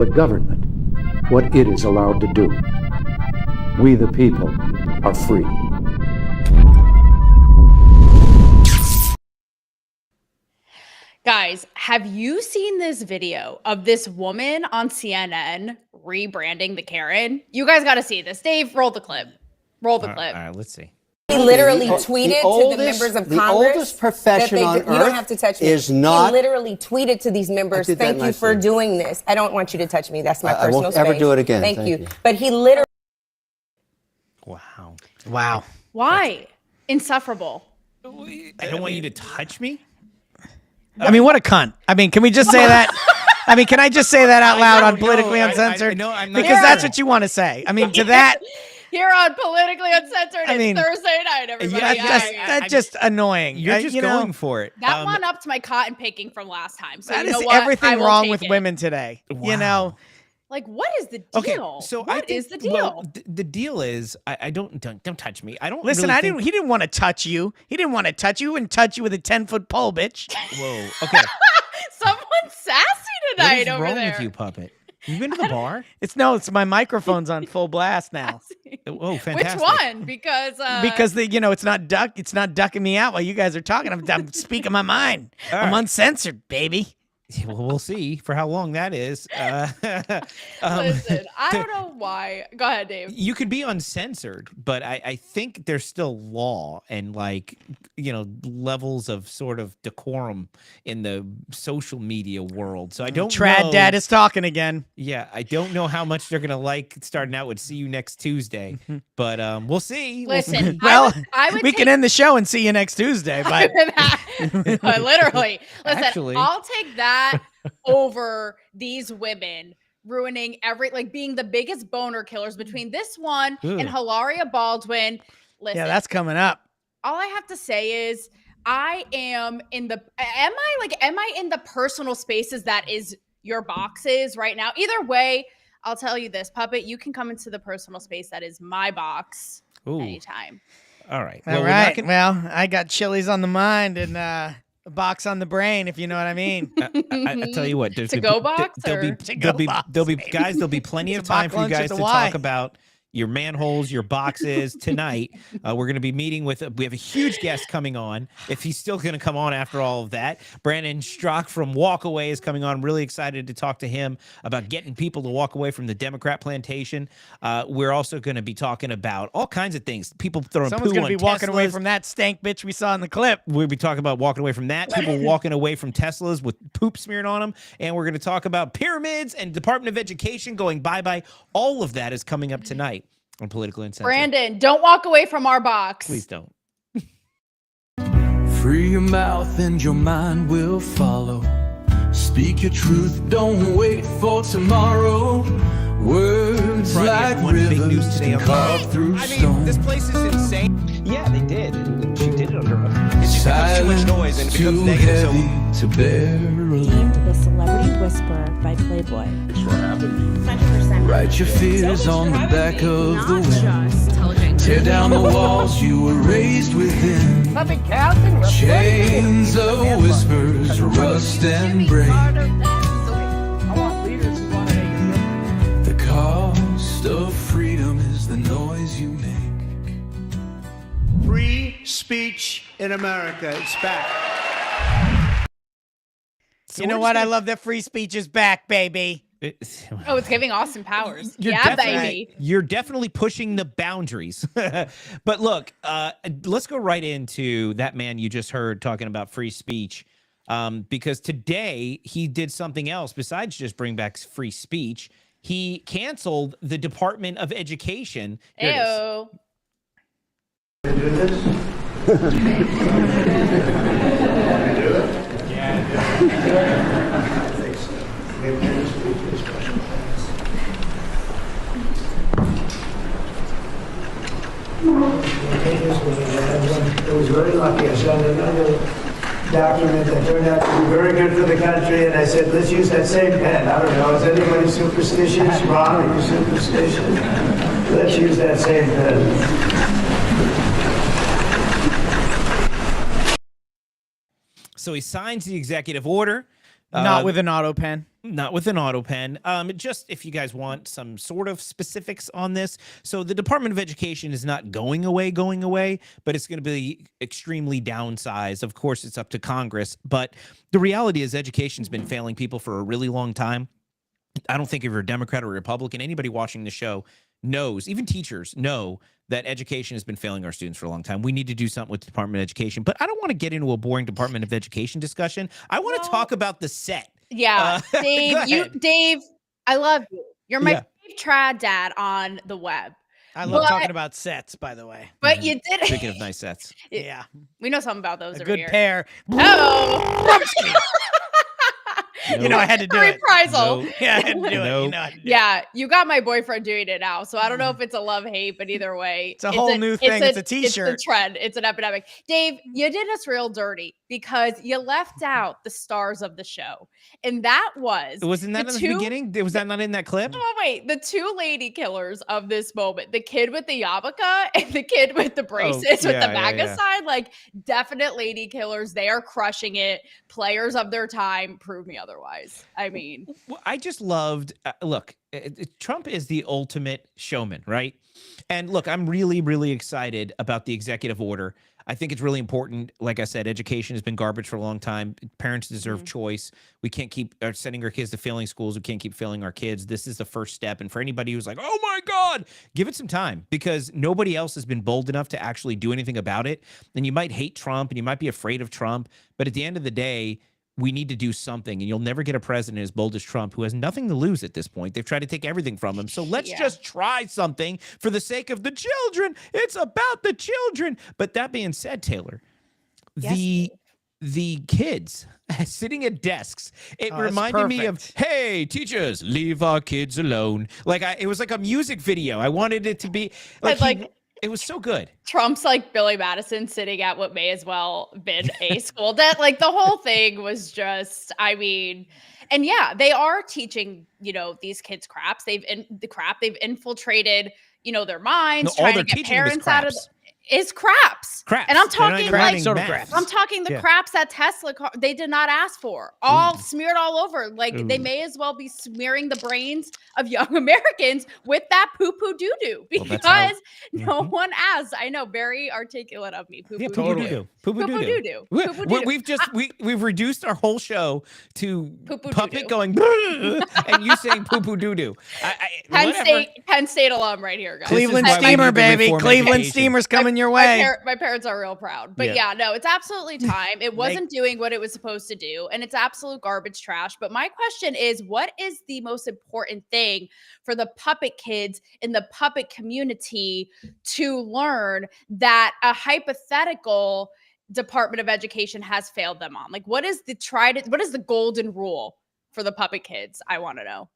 the government what it is allowed to do. We the people are free. Guys, have you seen this video of this woman on CNN rebranding the Karen? You guys got to see this. Dave, roll the clip. Roll the clip. All right, let's see. He literally tweeted to the members of Congress. The oldest profession on earth. You don't have to touch me. Is not. He literally tweeted to these members, "Thank you for doing this. I don't want you to touch me. That's my personal space. I won't ever do it again. Thank you." But he literally. Wow. Wow. Why? Insufferable. I don't want you to touch me? I mean, what a cunt. I mean, can we just say that? I mean, can I just say that out loud on Politically Uncensored? No, I'm not. Because that's what you want to say. I mean, to that. Here on Politically Uncensored, it's Thursday night, everybody. That's just annoying. You're just going for it. That one up to my cotton picking from last time. So that you know is what? everything wrong with women today. Wow. You know. Like, what is the deal? Okay, so what is the deal? Well, the deal is, I don't touch me. I don't listen. Really He didn't want to touch you. He didn't want to touch you. He wouldn't touch you with a 10-foot pole, bitch. Whoa. Okay. Someone's sassy tonight over there. What's wrong with you, puppet? You been to the bar? It's my microphone's on full blast now. Oh, fantastic! Which one? Because it's not ducking me out while you guys are talking. I'm speaking my mind. I'm uncensored, baby. Well, we'll see for how long that is. Listen, I don't know why. Go ahead, Dave. You could be uncensored, but I think there's still law and levels of sort of decorum in the social media world. So I don't Trad Dad is talking again. Yeah, I don't know how much they're going to like starting out with "See you next Tuesday," but we'll see. Listen, we can end the show and see you next Tuesday. But literally, listen, Actually, I'll take that over these women ruining being the biggest boner killers between this one and Hilaria Baldwin. Listen, yeah, that's coming up. All I have to say is am I in the personal spaces that is your boxes right now? Either way, I'll tell you this, Puppet, you can come into the personal space that is my box anytime. All right. All right. Well, I got chilies on the mind and a box on the brain, if you know what I mean. I tell you what, there'll be plenty of time for you guys to talk about your manholes, your boxes tonight. We're going to be meeting we have a huge guest coming on. If he's still going to come on after all of that, Brandon Straka from WalkAway is coming on. Really excited to talk to him about getting people to walk away from the Democrat plantation. We're also going to be talking about all kinds of things. People throwing Someone's poo on going to be walking away from that stank bitch we saw in the clip. We'll be talking about walking away from that. People walking away from Teslas with poop smeared on them. And we're going to talk about pyramids and Department of Education going bye-bye. All of that is coming up tonight on Politically Uncensored. Brandon, don't walk away from our box. Please don't. Free your mouth and your mind will follow. Speak your truth, don't wait for tomorrow. Words like rivers can carve through stone. This place is insane. Yeah, they did. She did it under oath. It's just Silence too much noise and it becomes too negative. heavy to bear alone. Named The Celebrity Whisperer by Playboy. It's what happened. 100%. Write your fears on the back of the wind. Tear down the walls you were raised within. Chains of whispers rust and break. The cost of freedom is the noise you make. Free speech in America is back. You know what? I love that free speech is back, baby. It's giving Austin Powers. Baby. You're definitely pushing the boundaries. But look, let's go right into that man you just heard talking about free speech. Because today he did something else besides just bring back free speech. He canceled the Department of Education. Ew. Do this? It was very lucky. I signed another document that turned out to be very good for the country, and I said, let's use that same pen. I don't know, is anybody superstitious? Ron, are you superstitious? Let's use that same pen. So he signs the executive order Not with an auto pen. Not with an auto pen. Just if you guys want some sort of specifics on this. So the Department of Education is not going away, but it's going to be extremely downsized. Of course, it's up to Congress. But the reality is education's been failing people for a really long time. I don't think if you're a Democrat or a Republican, anybody watching the show knows, even teachers know that education has been failing our students for a long time. We need to do something with the Department of Education. But I don't want to get into a boring Department of Education discussion. I want to talk about the set. Yeah, Dave, I love you. You're my trad dad on the web. I love talking about sets, by the way. But you did. Speaking of nice sets. Yeah. We know something about those A over good here. pair. Oh. You know, I had to do it. Reprisal. No. Yeah, I had to do it. You know, I had to do yeah, you got my boyfriend doing it now. So I don't know if it's a love-hate, but either way. It's a whole new thing. It's a t-shirt. It's a trend. It's an epidemic. Dave, you did us real dirty because you left out the stars of the show. And that wasn't that in the beginning? Was that not in that clip? Oh, wait. The two lady killers of this moment, the kid with the yarmulke and the kid with the braces with the MAGA sign, like definite lady killers. They are crushing it. Players of their time. Prove me otherwise. I mean, well, I just loved, look, Trump is the ultimate showman, right? And look, I'm really, really excited about the executive order. I think it's really important. Like I said, education has been garbage for a long time. Parents deserve choice. We can't keep sending our kids to failing schools. We can't keep failing our kids. This is the first step. And for anybody who's like, oh my God, give it some time because nobody else has been bold enough to actually do anything about it. And you might hate Trump and you might be afraid of Trump. But at the end of the day, we need to do something, and you'll never get a president as bold as Trump who has nothing to lose at this point. They've tried to take everything from him. So let's just try something for the sake of the children. It's about the children. But that being said, Taylor, the kids sitting at desks, it reminded me of, hey, teachers, leave our kids alone. Like it was like a music video. I wanted it to be like it was so good. Trump's like Billy Madison sitting at what may as well been a school. That like the whole thing was just, I mean, and yeah, they are teaching, you know, these kids craps. They've infiltrated, you know, their minds, trying to get parents out of is craps. Craps. And I'm talking like craps. I'm talking the craps that Tesla they did not ask for. All smeared all over. Like they may as well be smearing the brains of young Americans with that poo-poo doo-doo because no one asked. I know, very articulate of me. Poo-poo doo-doo. Poo-poo doo-doo. We've reduced our whole show to Puppet going and you saying poo-poo doo-doo. Penn State alum right here, guys. Cleveland Steamer, baby. Cleveland Steamer's coming your way. My parents are real proud. But yeah, no, it's absolutely time. It wasn't doing what it was supposed to do, and it's absolute garbage trash. But my question is, what is the most important thing for the puppet kids in the puppet community to learn that a hypothetical Department of Education has failed them on? Like, what is the golden rule for the puppet kids? I want to know.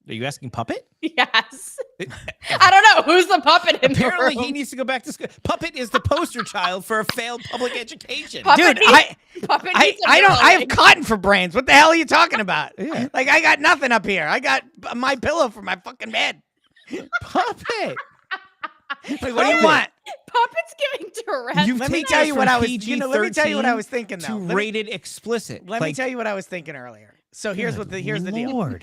Are you asking Puppet? Yes. I don't know. Who's the puppet in Apparently the room? he needs to go back to school. Puppet is the poster child for a failed public education. Dude, I have cotton for brains. What the hell are you talking about? Yeah. Like, I got nothing up here. I got my pillow for my fucking bed. Puppet. Like, what do you want? Puppet's giving Tourette's. Let me tell you what I was. Let me tell you what I was thinking. Though, rated explicit. Let me tell you what I was thinking earlier. So here's the deal.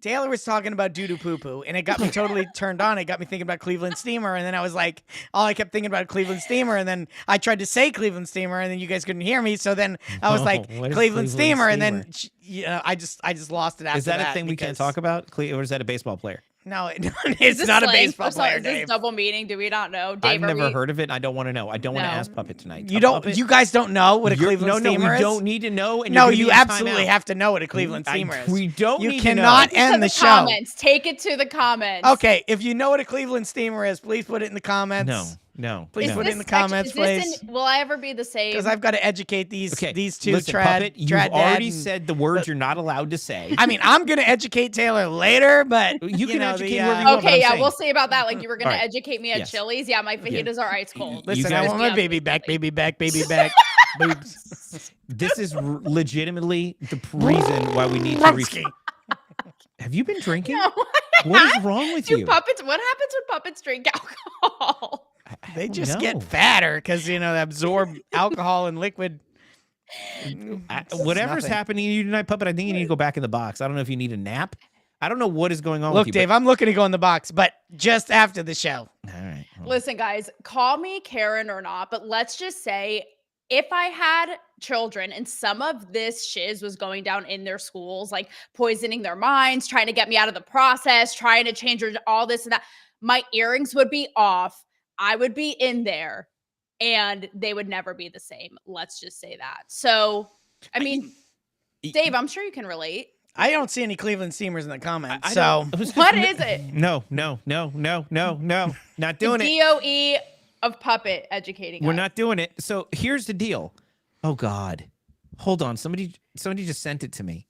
Taylor was talking about doo-doo poo-poo, and it got me totally turned on. It got me thinking about Cleveland Steamer, and then I was like, I kept thinking about Cleveland Steamer, and then I tried to say Cleveland Steamer, and then you guys couldn't hear me, so then I was like, Cleveland Steamer, and then I just lost it after that. Is that a thing we can't talk about? Or is that a baseball player? No, it's not a baseball player, Is this double meaning? Do we not know? I've Dave, never heard of it. I don't want to know. I don't want to ask Puppet tonight. You guys don't know what a Cleveland Steamer is? No, we don't need to know. And no, you absolutely have to know what a Cleveland Steamer is. We don't need to know. You cannot end the show. Comments. Take it to the comments. Okay, if you know what a Cleveland Steamer is, please put it in the comments. No. Please put it in the comments, please. Will I ever be the same? Because I've got to educate these two Listen, trad. Puppet, you've already said the words you're not allowed to say. I mean, I'm going to educate Taylor later, but you can educate whoever you want. Okay, yeah, we'll see about that. Like, you were going to educate me at Chili's. Yeah, my fajitas are ice cold. Listen, I want my baby back, baby back. Boobs. This is legitimately the reason why we need to Have you been drinking? No, what is wrong with you? Puppets, what happens when puppets drink alcohol? They just get fatter because, they absorb alcohol and liquid Whatever's happening to you tonight, Puppet, I think you need to go back in the box. I don't know if you need a nap. I don't know what is going on Look, with you. Dave, I'm looking to go in the box, but just after the show. All right. Listen, guys, call me Karen or not, but let's just say if I had children and some of this shiz was going down in their schools, like poisoning their minds, trying to get me out of the process, trying to change all this and that, my earrings would be off. I would be in there and they would never be the same. Let's just say that. So, I mean, Dave, I'm sure you can relate. I don't see any Cleveland Steamers in the comments. What is it? No. Not doing it. DOE of Puppet educating We're us. not doing it. So here's the deal. Oh God. Hold on. Somebody just sent it to me.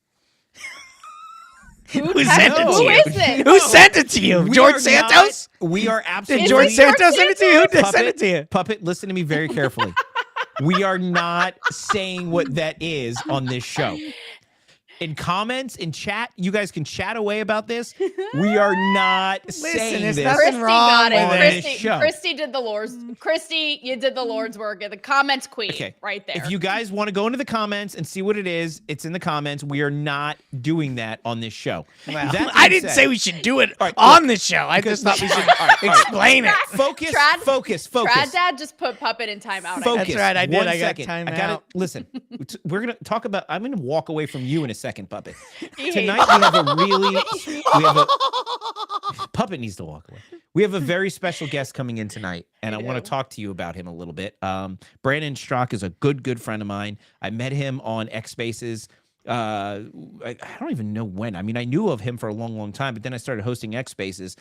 Who sent it to Who you? is it? Who sent it to you? George Santos? We are absolutely. Did George Santos send it to you? Who did send it to you? Puppet, listen to me very carefully. We are not saying what that is on this show. In comments, in chat, you guys can chat away about this. We are not saying there's this. nothing Christy wrong got with it. this show. Christy did the Lord's. Christy, you did the Lord's work. The comments queen, Okay. right there. If you guys want to go into the comments and see what it is, it's in the comments. We are not doing that on this show. Well, That I being didn't said- say we should do it right, on look, the show. I just thought we should all right. explain it. Focus. Trad Dad just put Puppet in timeout. Focus. That's right, I did. 1 I got second. time I gotta out. listen. We're gonna talk about. I'm gonna walk away from you in a second, Puppet. He Tonight hates we have a really. Puppet needs to walk away. We have a very special guest coming in tonight, and I want to talk to you about him a little bit. Brandon Straka is a good friend of mine. I met him on X Spaces. I don't even know when. I mean, I knew of him for a long time, but then I started hosting X Spaces.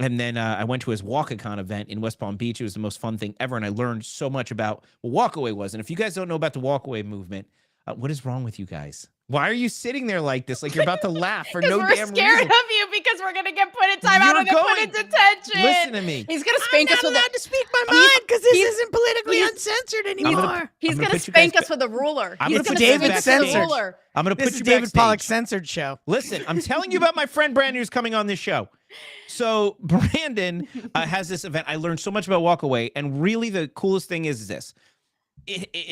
And then I went to his WalkAcon event in West Palm Beach. It was the most fun thing ever. And I learned so much about what WalkAway was. And if you guys don't know about the WalkAway movement, what is wrong with you guys? Why are you sitting there like this? Like you're about to laugh for no we're damn scared reason. of you because we're going to get put in timeout You're and then put in going- detention. Listen to me. He's going to spank us with to speak my mind because this isn't politically he's- uncensored I'm anymore. gonna He's going to put you guys spank us with a ruler. I'm He's gonna going put to you David guys spank us with a censored. ruler. I'm going to This put is you David backstage. Pollock's censored show. Listen, I'm telling you about my friend Brandon who's coming on this show. So Brandon has this event. I learned so much about WalkAway, and really the coolest thing is this.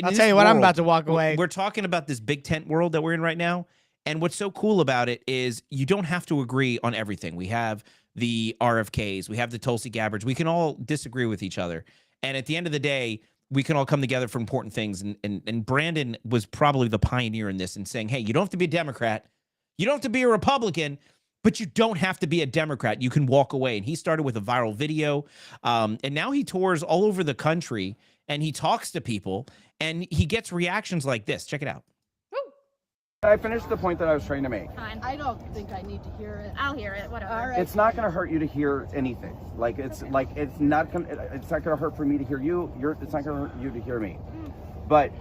I'll tell you what, I'm about to walk away. We're talking about this big tent world that we're in right now. And what's so cool about it is you don't have to agree on everything. We have the RFKs, we have the Tulsi Gabbards. We can all disagree with each other. And at the end of the day, we can all come together for important things. And Brandon was probably the pioneer in this and saying, hey, you don't have to be a Democrat. You don't have to be a Republican, but you don't have to be a Democrat. You can walk away. And he started with a viral video. And now he tours all over the country and he talks to people and he gets reactions like this. Check it out. I finished the point that I was trying to make. Fine. I don't think I need to hear it. I'll hear it. Whatever. All right. It's not going to hurt you to hear anything. It's not going to hurt for me to hear you. It's not going to hurt you to hear me. But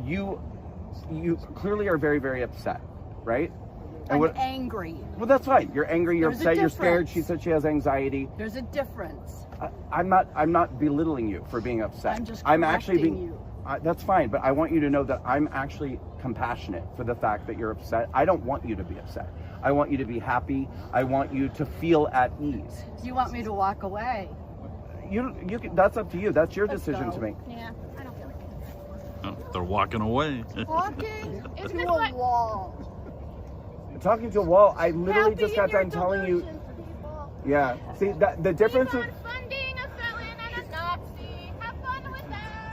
you clearly are very, very upset, right? And I'm angry. Well, that's fine. You're angry. You're There's a upset. You're scared. difference. She said she has anxiety. There's a difference. I'm not belittling you for being upset. I'm just actually being. you. That's fine, but I want you to know that I'm actually compassionate for the fact that you're upset. I don't want you to be upset. I want you to be happy. I want you to feel at ease. Do you want me to walk away? You can, that's up to you. That's your decision to make. Yeah, I don't feel like it. Oh, they're walking away. Walking to a wall. Talking to a wall. I literally just got done telling you. Yeah. See, the difference is.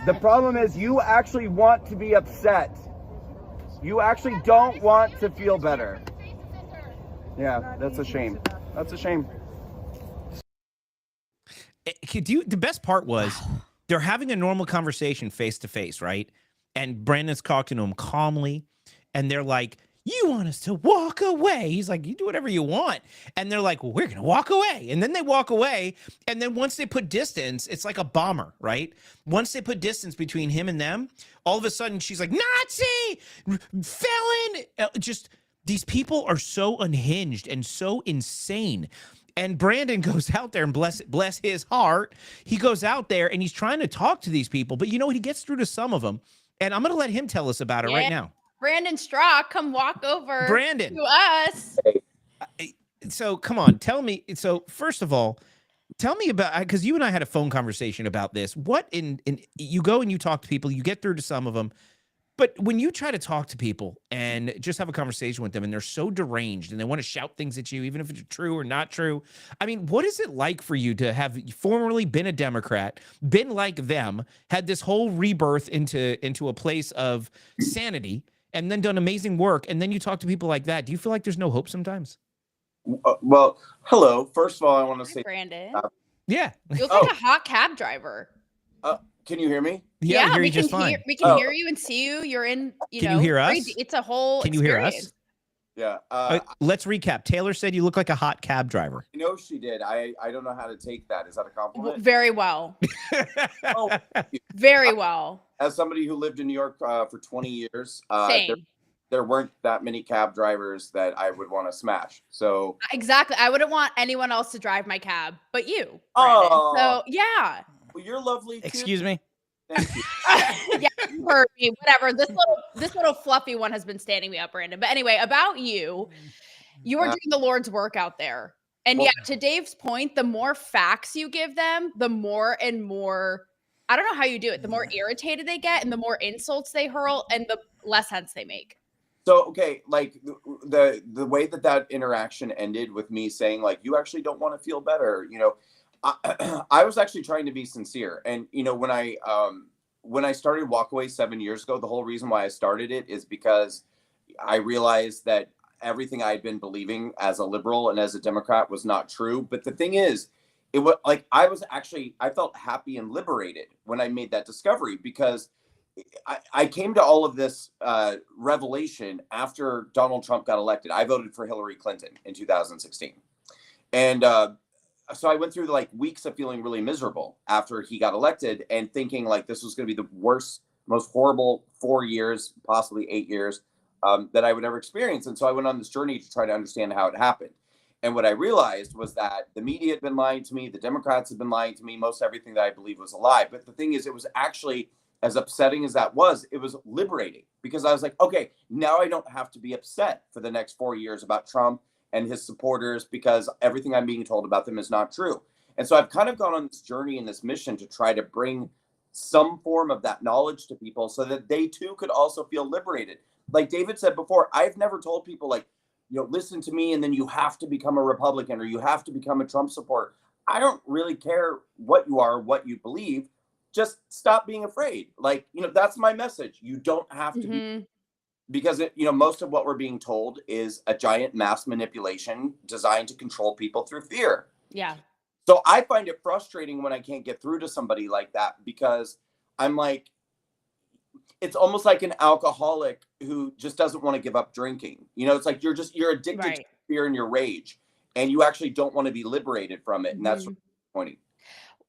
The problem is you actually want to be upset. You actually don't want to feel better. Yeah, that's a shame. That's a shame. The best part was they're having a normal conversation face to face, right? And Brandon's talking to him calmly, and they're like, you want us to walk away. He's like, you do whatever you want. And they're like, well, we're going to walk away. And then they walk away. And then once they put distance, it's like a bomber, right? Once they put distance between him and them, all of a sudden she's like, Nazi, felon. Just these people are so unhinged and so insane. And Brandon goes out there and bless his heart. He goes out there and he's trying to talk to these people. But you know what? He gets through to some of them. And I'm going to let him tell us about it right now. Brandon Straw, come walk over Brandon. to us. So come on, tell me. So first of all, tell me about, because you and I had a phone conversation about this. What you go and you talk to people, you get through to some of them, But when you try to talk to people and just have a conversation with them and they're so deranged and they want to shout things at you, even if it's true or not true. I mean, what is it like for you to have formerly been a Democrat, been like them, had this whole rebirth into a place of sanity, and then done amazing work, and then you talk to people like that? Do you feel like there's no hope sometimes? Well, hello. First of all, I want to say, Brandon. Yeah. You look like a hot cab driver. Can you hear me? Yeah, we hear you just fine. We can hear you and see you. You're in, Can you hear us? It's a whole Can you experience. hear us? Yeah. Let's recap. Taylor said you look like a hot cab driver. I know she did. I don't know how to take that. Is that a compliment? Very well. Oh, very well. As somebody who lived in New York for 20 years, Same. There weren't that many cab drivers that I would want to smash. So exactly, I wouldn't want anyone else to drive my cab, but you. Oh, so yeah. Well, you're lovely too. Excuse me. Thank you. Yeah, you heard me. Whatever. This little fluffy one has been standing me up, Brandon. But anyway, about you, you are doing the Lord's work out there, and to Dave's point, the more facts you give them, the more and more. I don't know how you do it. The more irritated they get, and the more insults they hurl, and the less sense they make. So, okay, like the way that interaction ended with me saying, like, you actually don't want to feel better, I was actually trying to be sincere. And, when I started WalkAway 7 years ago, the whole reason why I started it is because I realized that everything I had been believing as a liberal and as a Democrat was not true. But the thing is, it was like, I felt happy and liberated when I made that discovery, because I came to all of this revelation after Donald Trump got elected. I voted for Hillary Clinton in 2016. And so I went through like weeks of feeling really miserable after he got elected and thinking like this was going to be the worst, most horrible 4 years, possibly 8 years that I would ever experience. And so I went on this journey to try to understand how it happened. And what I realized was that the media had been lying to me. The Democrats had been lying to me. Most everything that I believed was a lie. But the thing is, it was actually, as upsetting as that was, it was liberating, because I was like, okay, now I don't have to be upset for the next 4 years about Trump and his supporters, because everything I'm being told about them is not true. And so I've kind of gone on this journey and this mission to try to bring some form of that knowledge to people so that they too could also feel liberated. Like David said before, I've never told people like, listen to me and then you have to become a Republican or you have to become a Trump supporter. I don't really care what you are, what you believe. Just stop being afraid. Like, that's my message. You don't have to be, because most of what we're being told is a giant mass manipulation designed to control people through fear. Yeah. So I find it frustrating when I can't get through to somebody like that, because I'm like, it's almost like an alcoholic who just doesn't want to give up drinking. It's like you're addicted to fear and your rage, and you actually don't want to be liberated from it. And that's what I'm pointing.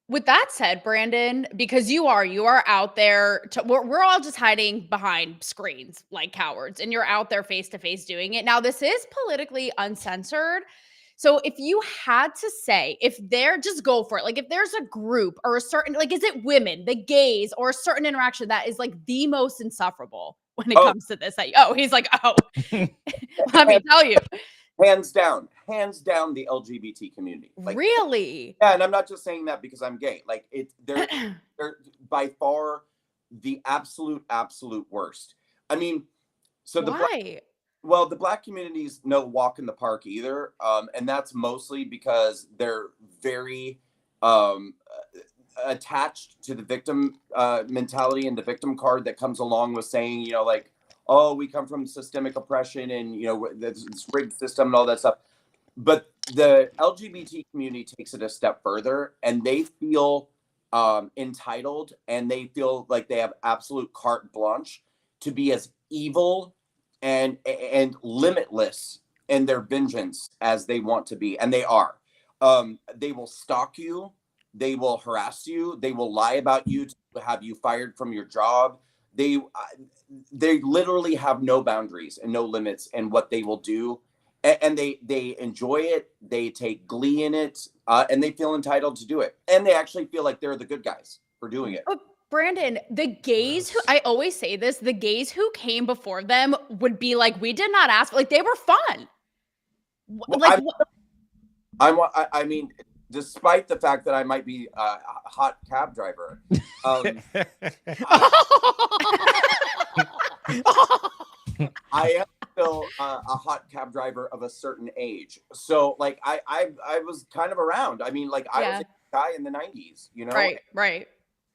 With that said, Brandon, because you are out there, we're all just hiding behind screens like cowards, and you're out there face to face doing it. Now, this is politically uncensored. So if you had to say, just go for it. Like if there's a group or a certain, like, is it women, the gays, or a certain interaction that is like the most insufferable when it comes to this? He's like, let me tell you. Hands down the LGBT community. Like, really? Yeah, and I'm not just saying that because I'm gay. Like they're by far the absolute worst. I mean, so why? The Black communities no walk in the park either, and that's mostly because they're very attached to the victim mentality and the victim card that comes along with saying, like, oh, we come from systemic oppression and, this rigged system and all that stuff. But the LGBT community takes it a step further, and they feel entitled, and they feel like they have absolute carte blanche to be as evil and limitless in their vengeance as they want to be. And they are. They will stalk you. They will harass you. They will lie about you to have you fired from your job. They literally have no boundaries and no limits in what they will do. And they enjoy it. They take glee in it. And they feel entitled to do it. And they actually feel like they're the good guys for doing it. Brandon, the gays who, I always say this, the gays who came before them would be like, we did not ask, like, they were fun. I mean, despite the fact that I might be a hot cab driver. I am still a hot cab driver of a certain age. So like I was kind of around. I mean, like I was a guy in the 90s, you know? Right.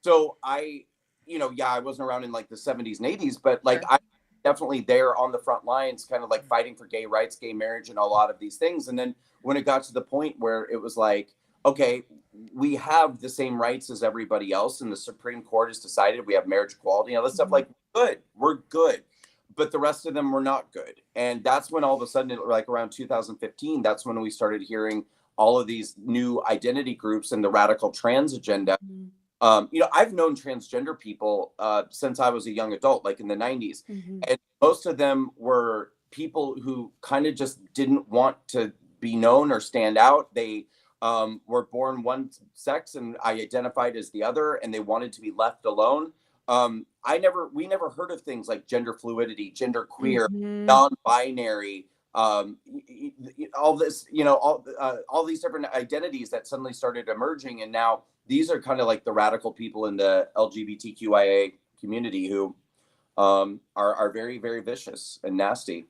So I wasn't around in like the 70s and 80s, but like I definitely there on the front lines, kind of like fighting for gay rights, gay marriage, and a lot of these things. And then when it got to the point where it was like, okay, we have the same rights as everybody else, and the Supreme Court has decided we have marriage equality and all this stuff, like we're good. But the rest of them were not good. And that's when all of a sudden, like around 2015, that's when we started hearing all of these new identity groups and the radical trans agenda. I've known transgender people since I was a young adult, like in the 90s. And most of them were people who kind of just didn't want to be known or stand out. They were born one sex and I identified as the other, and they wanted to be left alone. We never heard of things like gender fluidity, gender queer, non-binary, all this, all these different identities that suddenly started emerging. And now these are kind of like the radical people in the LGBTQIA community who are very, very vicious and nasty.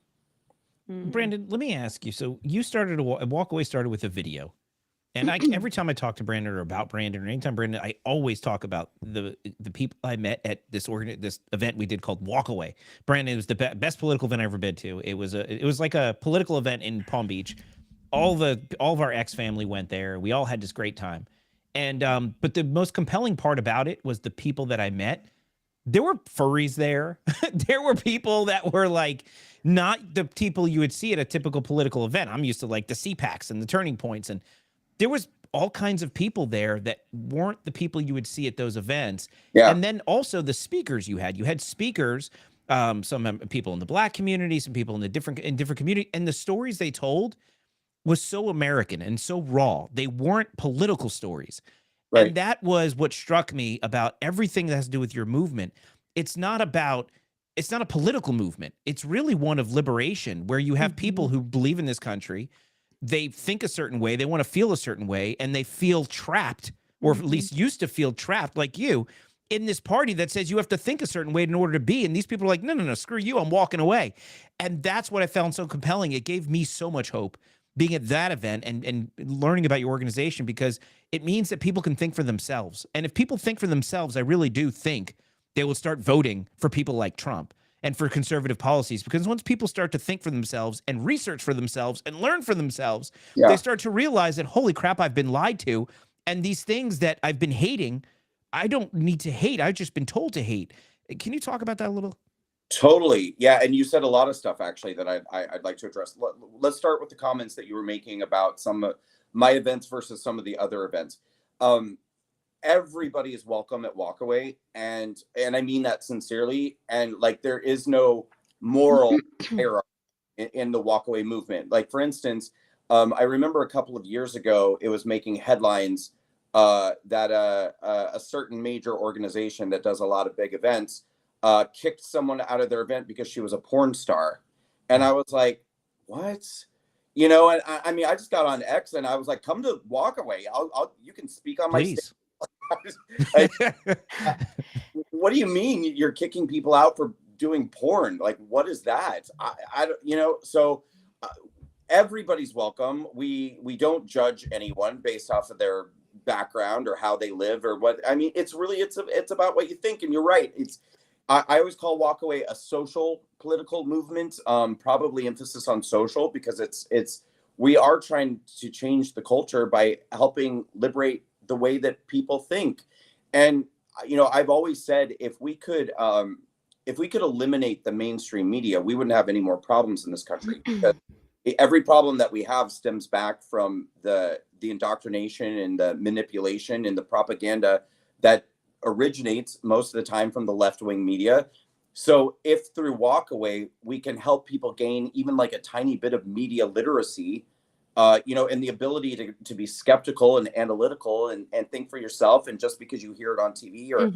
Brandon, let me ask you. So you started WalkAway started with a video. And every time I talk to Brandon or about Brandon, or anytime Brandon, I always talk about the people I met at this event we did called WalkAway. Brandon, it was the best political event I ever been to. It was like a political event in Palm Beach. All of our ex family went there. We all had this great time. And but the most compelling part about it was the people that I met. There were furries there. There were people that were like not the people you would see at a typical political event. I'm used to like the CPACs and the Turning Points, and there was all kinds of people there that weren't the people you would see at those events. Yeah. And then also the speakers you had speakers, some people in the Black community, some people in different community, and the stories they told was so American and so raw. They weren't political stories. Right. And that was what struck me about everything that has to do with your movement. It's not a political movement. It's really one of liberation, where you have people who believe in this country. They think a certain way, they want to feel a certain way, and they feel trapped, or at least used to feel trapped, like you, in this party that says you have to think a certain way in order to be. And these people are like, no, screw you, I'm walking away. And that's what I found so compelling. It gave me so much hope being at that event and learning about your organization, because it means that people can think for themselves. And if people think for themselves, I really do think they will start voting for people like Trump and for conservative policies, because once people start to think for themselves and research for themselves and learn for themselves, they start to realize that, holy crap, I've been lied to. And these things that I've been hating, I don't need to hate. I've just been told to hate. Can you talk about that a little? Totally. Yeah. And you said a lot of stuff actually that I'd like to address. Let's start with the comments that you were making about some of my events versus some of the other events. Everybody is welcome at WalkAway, and I mean that sincerely. And like, there is no moral hierarchy in the WalkAway movement. Like, for instance, I remember a couple of years ago, it was making headlines that a certain major organization that does a lot of big events kicked someone out of their event because she was a porn star. And I was like, what? And I mean, I just got on X and I was like, come to WalkAway. You can speak on my stage. What do you mean you're kicking people out for doing porn? Like, what is that? I don't, so everybody's welcome. We don't judge anyone based off of their background or how they live or what. I mean, it's about what you think. And you're right. I always call WalkAway a social political movement, probably emphasis on social, because we are trying to change the culture by helping liberate the way that people think. And I've always said, if we could eliminate the mainstream media, we wouldn't have any more problems in this country, because every problem that we have stems back from the indoctrination and the manipulation and the propaganda that originates most of the time from the left-wing media. So if through WalkAway we can help people gain even like a tiny bit of media literacy, and the ability to be skeptical and analytical and think for yourself. And just because you hear it on TV or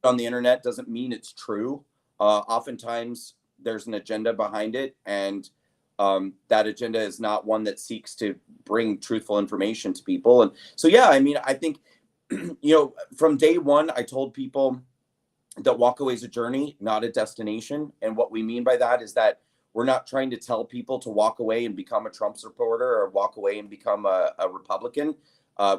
on the internet doesn't mean it's true. Oftentimes there's an agenda behind it. And that agenda is not one that seeks to bring truthful information to people. And so, yeah, I mean, I think, from day one, I told people that WalkAway is a journey, not a destination. And what we mean by that is that we're not trying to tell people to walk away and become a Trump supporter or walk away and become a Republican.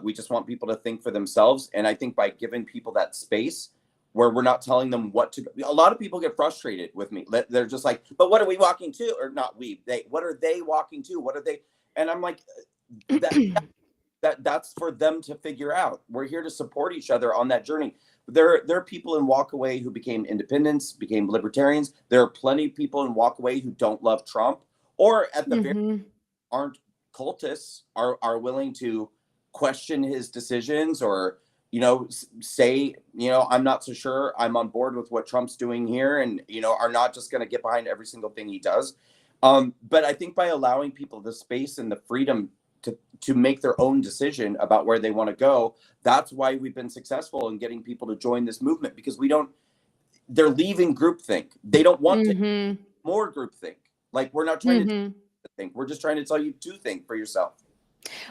We just want people to think for themselves. And I think by giving people that space where we're not telling them what to, a lot of people get frustrated with me. They're just like, but what are we walking to? Or not we, what are they walking to? What are they? And I'm like, that's for them to figure out. We're here to support each other on that journey. There are people in WalkAway who became independents, became libertarians. There are plenty of people in WalkAway who don't love Trump, or at the very aren't cultists, are willing to question his decisions, or say, I'm not so sure I'm on board with what Trump's doing here, and are not just going to get behind every single thing he does. But I think by allowing people the space and the freedom to make their own decision about where they want to go, that's why we've been successful in getting people to join this movement, because they're leaving groupthink. They don't want to more groupthink. Like, we're not trying to think. We're just trying to tell you to think for yourself.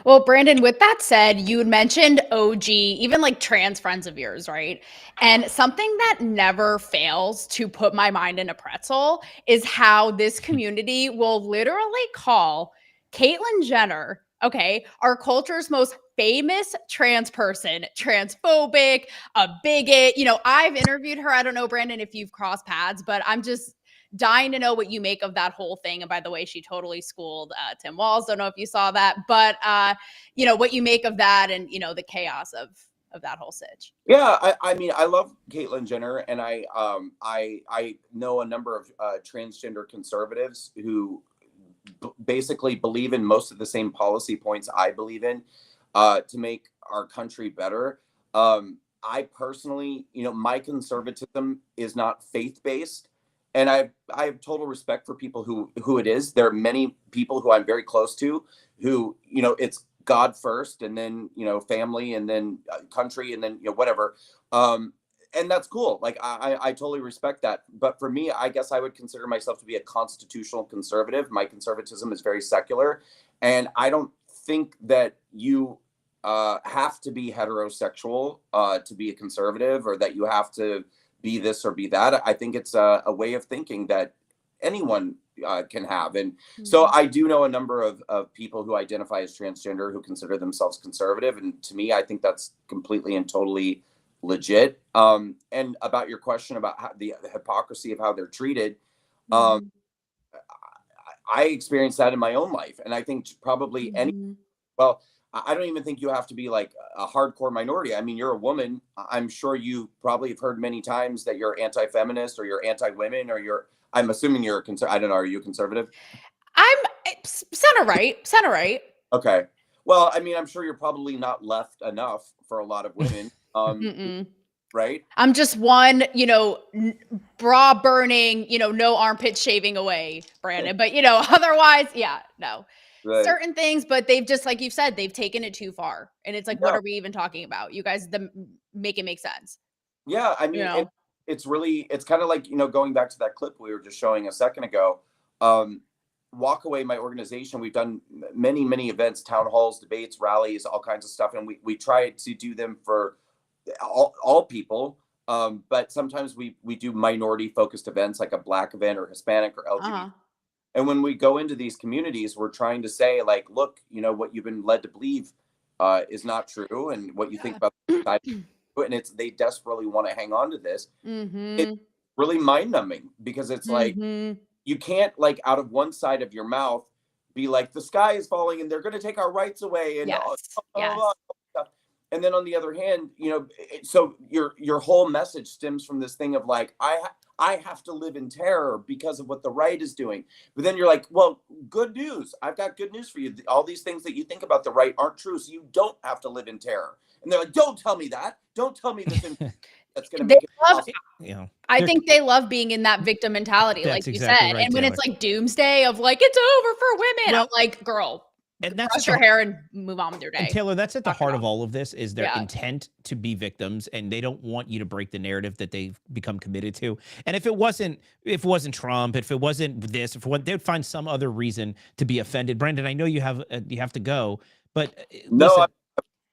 Well, Brandon, with that said, you had mentioned OG, even like trans friends of yours, right? And something that never fails to put my mind in a pretzel is how this community will literally call Caitlyn Jenner, okay, our culture's most famous trans person, transphobic, a bigot. I've interviewed her. I don't know, Brandon, if you've crossed paths, but I'm just dying to know what you make of that whole thing. And by the way, she totally schooled Tim Walz. Don't know if you saw that, but what you make of that, and the chaos of that whole sitch. Yeah, I mean, I love Caitlyn Jenner, and I know a number of transgender conservatives who basically believe in most of the same policy points I believe in, to make our country better. I personally, my conservatism is not faith-based. And I have total respect for people who it is. There are many people who I'm very close to who, it's God first, and then, family, and then country, and then, whatever. And that's cool. Like, I totally respect that. But for me, I guess I would consider myself to be a constitutional conservative. My conservatism is very secular. And I don't think that you have to be heterosexual to be a conservative, or that you have to be this or be that. I think it's a way of thinking that anyone can have. And so I do know a number of people who identify as transgender who consider themselves conservative. And to me, I think that's completely and totally legit. And about your question about the hypocrisy of how they're treated, I experienced that in my own life. And I think probably I don't even think you have to be like a hardcore minority. I mean, you're a woman. I'm sure you probably have heard many times that you're anti-feminist, or you're anti-women, or I'm assuming you're I don't know. Are you a conservative? I'm center right. Okay. Well, I mean, I'm sure you're probably not left enough for a lot of women. Right? I'm just one, bra burning, no armpit shaving away, Brandon. But, otherwise, yeah, no. Right. Certain things, but they've just, like you've said, they've taken it too far. And it's like, what are we even talking about? You guys make it make sense. Yeah, I mean, it's kind of like, going back to that clip we were just showing a second ago. WalkAway, my organization, we've done many, many events, town halls, debates, rallies, all kinds of stuff. And we try to do them for all people. But sometimes we do minority focused events, like a Black event or Hispanic or LGBT. And when we go into these communities, we're trying to say, like, look, what you've been led to believe is not true, and what you think about society, and they desperately want to hang on to this. It's really mind numbing, because it's like, you can't, like, out of one side of your mouth be like, the sky is falling and they're going to take our rights away, and stuff. And then on the other hand, so your whole message stems from this thing of like, I have to live in terror because of what the right is doing. But then you're like, well, good news. I've got good news for you. All these things that you think about the right aren't true. So you don't have to live in terror. And they're like, don't tell me that. Don't tell me this. That's going to make it possible. I think they love being in that victim mentality, like you said. Right, and when it's like doomsday of like, it's over for women, I'm like, girl, and that's brush your hair and move on with your day. And Taylor, that's at the heart of all of this, is their intent to be victims, and they don't want you to break the narrative that they've become committed to. And if it wasn't Trump, if it wasn't this, they'd find some other reason to be offended. Brandon, I know you have to go, but no, I'm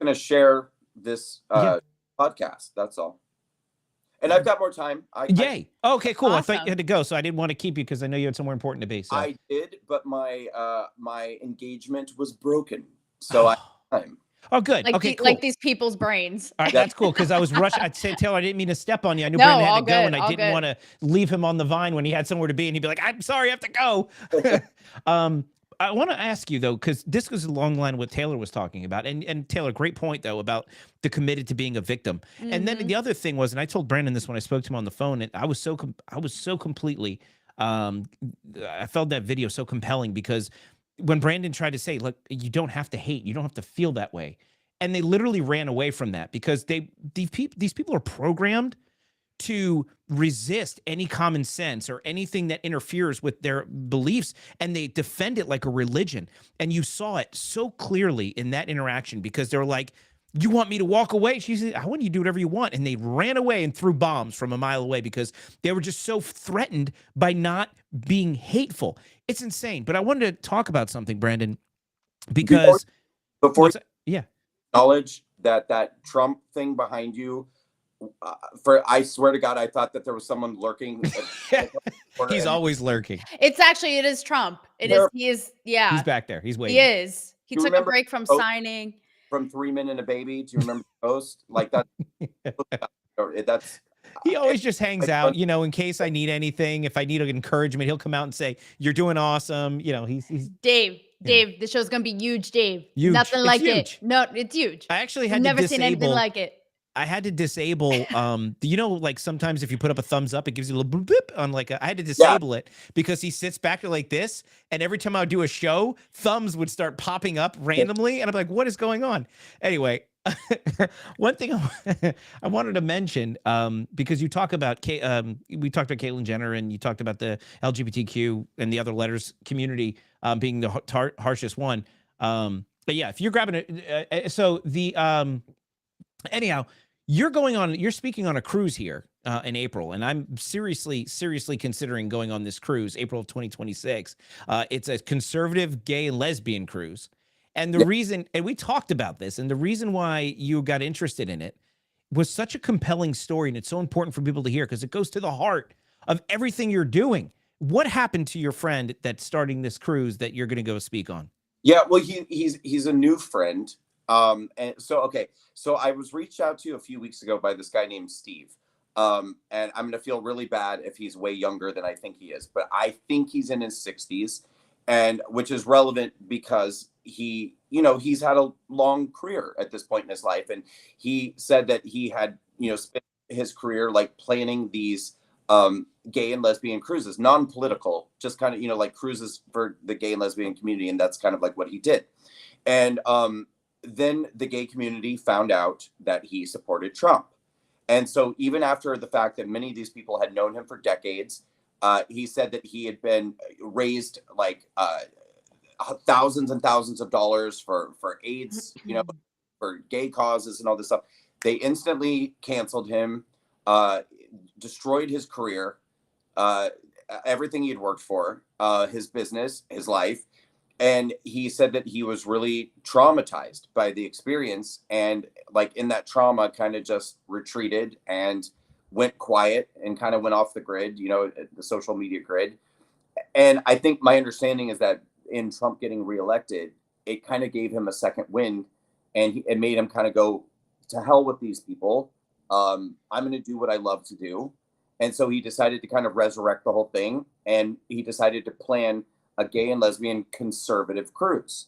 going to share this podcast. That's all. And I've got more time. Yay. Okay, cool. Awesome. I thought you had to go, so I didn't want to keep you because I know you had somewhere important to be. So. I did, but my my engagement was broken. So I had time. Oh, good. Like okay, cool. Like these people's brains. All right, that's cool because I was rushing. I'd say, Taylor, I didn't mean to step on you. I knew No, Brandon had all to go, good, and I all didn't good. want to leave him on the vine when he had somewhere to be, and he'd be like, "I'm sorry, I have to go." I want to ask you though, because this was along the line what Taylor was talking about, and Taylor, great point though about the committed to being a victim. And then the other thing was, and I told Brandon this when I spoke to him on the phone, and I was so completely, I felt that video so compelling because when Brandon tried to say, look, you don't have to hate, you don't have to feel that way, and they literally ran away from that because these people are programmed to resist any common sense or anything that interferes with their beliefs, and they defend it like a religion. And you saw it so clearly in that interaction because they're like, you want me to walk away? She said, I want you to do whatever you want. And they ran away and threw bombs from a mile away because they were just so threatened by not being hateful. It's insane. But I wanted to talk about something, Brandon, because before yeah, acknowledge that Trump thing behind you. I swear to God, I thought that there was someone lurking. He's always lurking. It is Trump. He is. Yeah. He's back there. He's waiting. He is. He took a break from signing. From 3 Men and a Baby. Do you remember the post? Like that. That's. He always just hangs out, you know, in case I need anything. If I need encouragement, he'll come out and say, "You're doing awesome." You know, he's Dave. Dave, the show's gonna be huge, Dave. Huge. Nothing It's like huge. it. No, it's huge. I actually had never to seen anything like it. I had to disable, you know, like sometimes if you put up a thumbs up, it gives you a little blip on like, I had to disable it because he sits back there like this. And every time I would do a show, thumbs would start popping up randomly. And I'm like, what is going on? Anyway, one thing I wanted to mention, because you talk about, we talked about Caitlyn Jenner and you talked about the LGBTQ and the other letters community being the harshest one. But yeah, if you're grabbing it, so the, anyhow, you're speaking on a cruise here in April, and I'm seriously considering going on this cruise, April of 2026. It's a conservative gay and lesbian cruise. And the reason, and we talked about this, and the reason why you got interested in it was such a compelling story, and it's so important for people to hear because it goes to the heart of everything you're doing. What happened to your friend that's starting this cruise that you're going to go speak on? Yeah, well, he's a new friend. And so I was reached out to a few weeks ago by this guy named Steve. And I'm going to feel really bad if he's way younger than I think he is, but I think he's in his 60s, and which is relevant because he's had a long career at this point in his life. And he said that he had, spent his career like planning these, gay and lesbian cruises, non-political, just kind of, like cruises for the gay and lesbian community. And that's kind of like what he did. And, then the gay community found out that he supported Trump. And so even after the fact that many of these people had known him for decades, he said that he had been raised like thousands and thousands of dollars for AIDS, for gay causes and all this stuff. They instantly canceled him, destroyed his career, everything he had worked for, his business, his life. And he said that he was really traumatized by the experience, and like in that trauma kind of just retreated and went quiet and kind of went off the grid, the social media grid. And I think my understanding is that in Trump getting reelected, it kind of gave him a second wind, and it made him kind of go, to hell with these people. I'm going to do what I love to do. And so he decided to kind of resurrect the whole thing, and he decided to plan a gay and lesbian conservative cruise.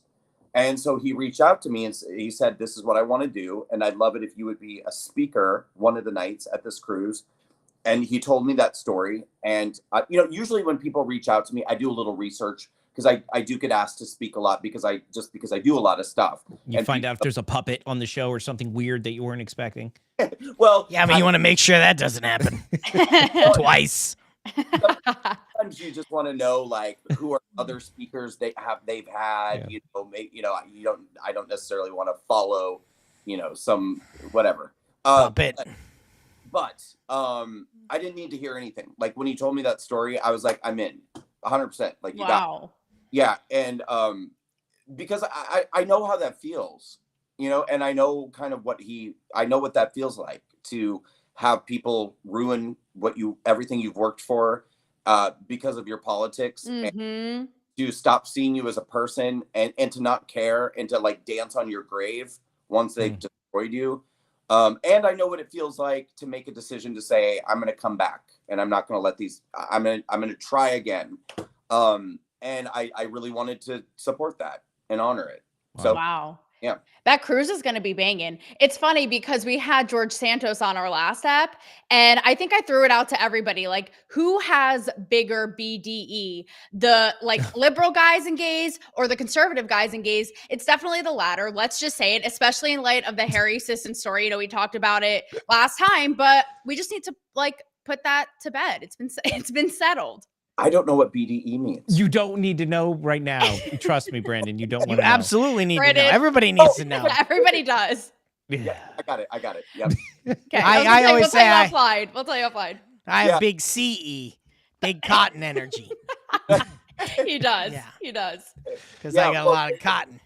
And so he reached out to me and he said, this is what I want to do. And I'd love it if you would be a speaker one of the nights at this cruise. And he told me that story. And, usually when people reach out to me, I do a little research because I do get asked to speak a lot because I do a lot of stuff. You find out if there's a puppet on the show or something weird that you weren't expecting. Well, yeah, but you want to make sure that doesn't happen twice. Sometimes you just want to know, like, who are other speakers they've had. Yeah. I don't necessarily want to follow, some whatever. Puppet. But I didn't need to hear anything. Like when he told me that story, I was like, I'm in 100%. Like you got, yeah, and because I know how that feels, and I know kind of what that feels like to have people ruin everything you've worked for because of your politics, and to stop seeing you as a person, and to not care, and to like dance on your grave once they've destroyed you. And I know what it feels like to make a decision to say, I'm going to come back and I'm not going to let these, I'm going to try again. And I really wanted to support that and honor it. So, wow. Yeah. That cruise is going to be banging. It's funny because we had George Santos on our last app, and I think I threw it out to everybody. Like, who has bigger BDE? The like liberal guys and gays or the conservative guys and gays? It's definitely the latter. Let's just say it, especially in light of the Harry Sisson story. You know, we talked about it last time, but we just need to like put that to bed. It's been settled. I don't know what BDE means. You don't need to know right now. Trust me, Brandon. You don't want to know. Absolutely need to know. Everybody needs to know. Everybody does. Yeah, I got it. Yep. Okay. I always say we'll tell you offline. I have big CE, big cotton energy. He does. Yeah. He does. Because I got a lot of cotton.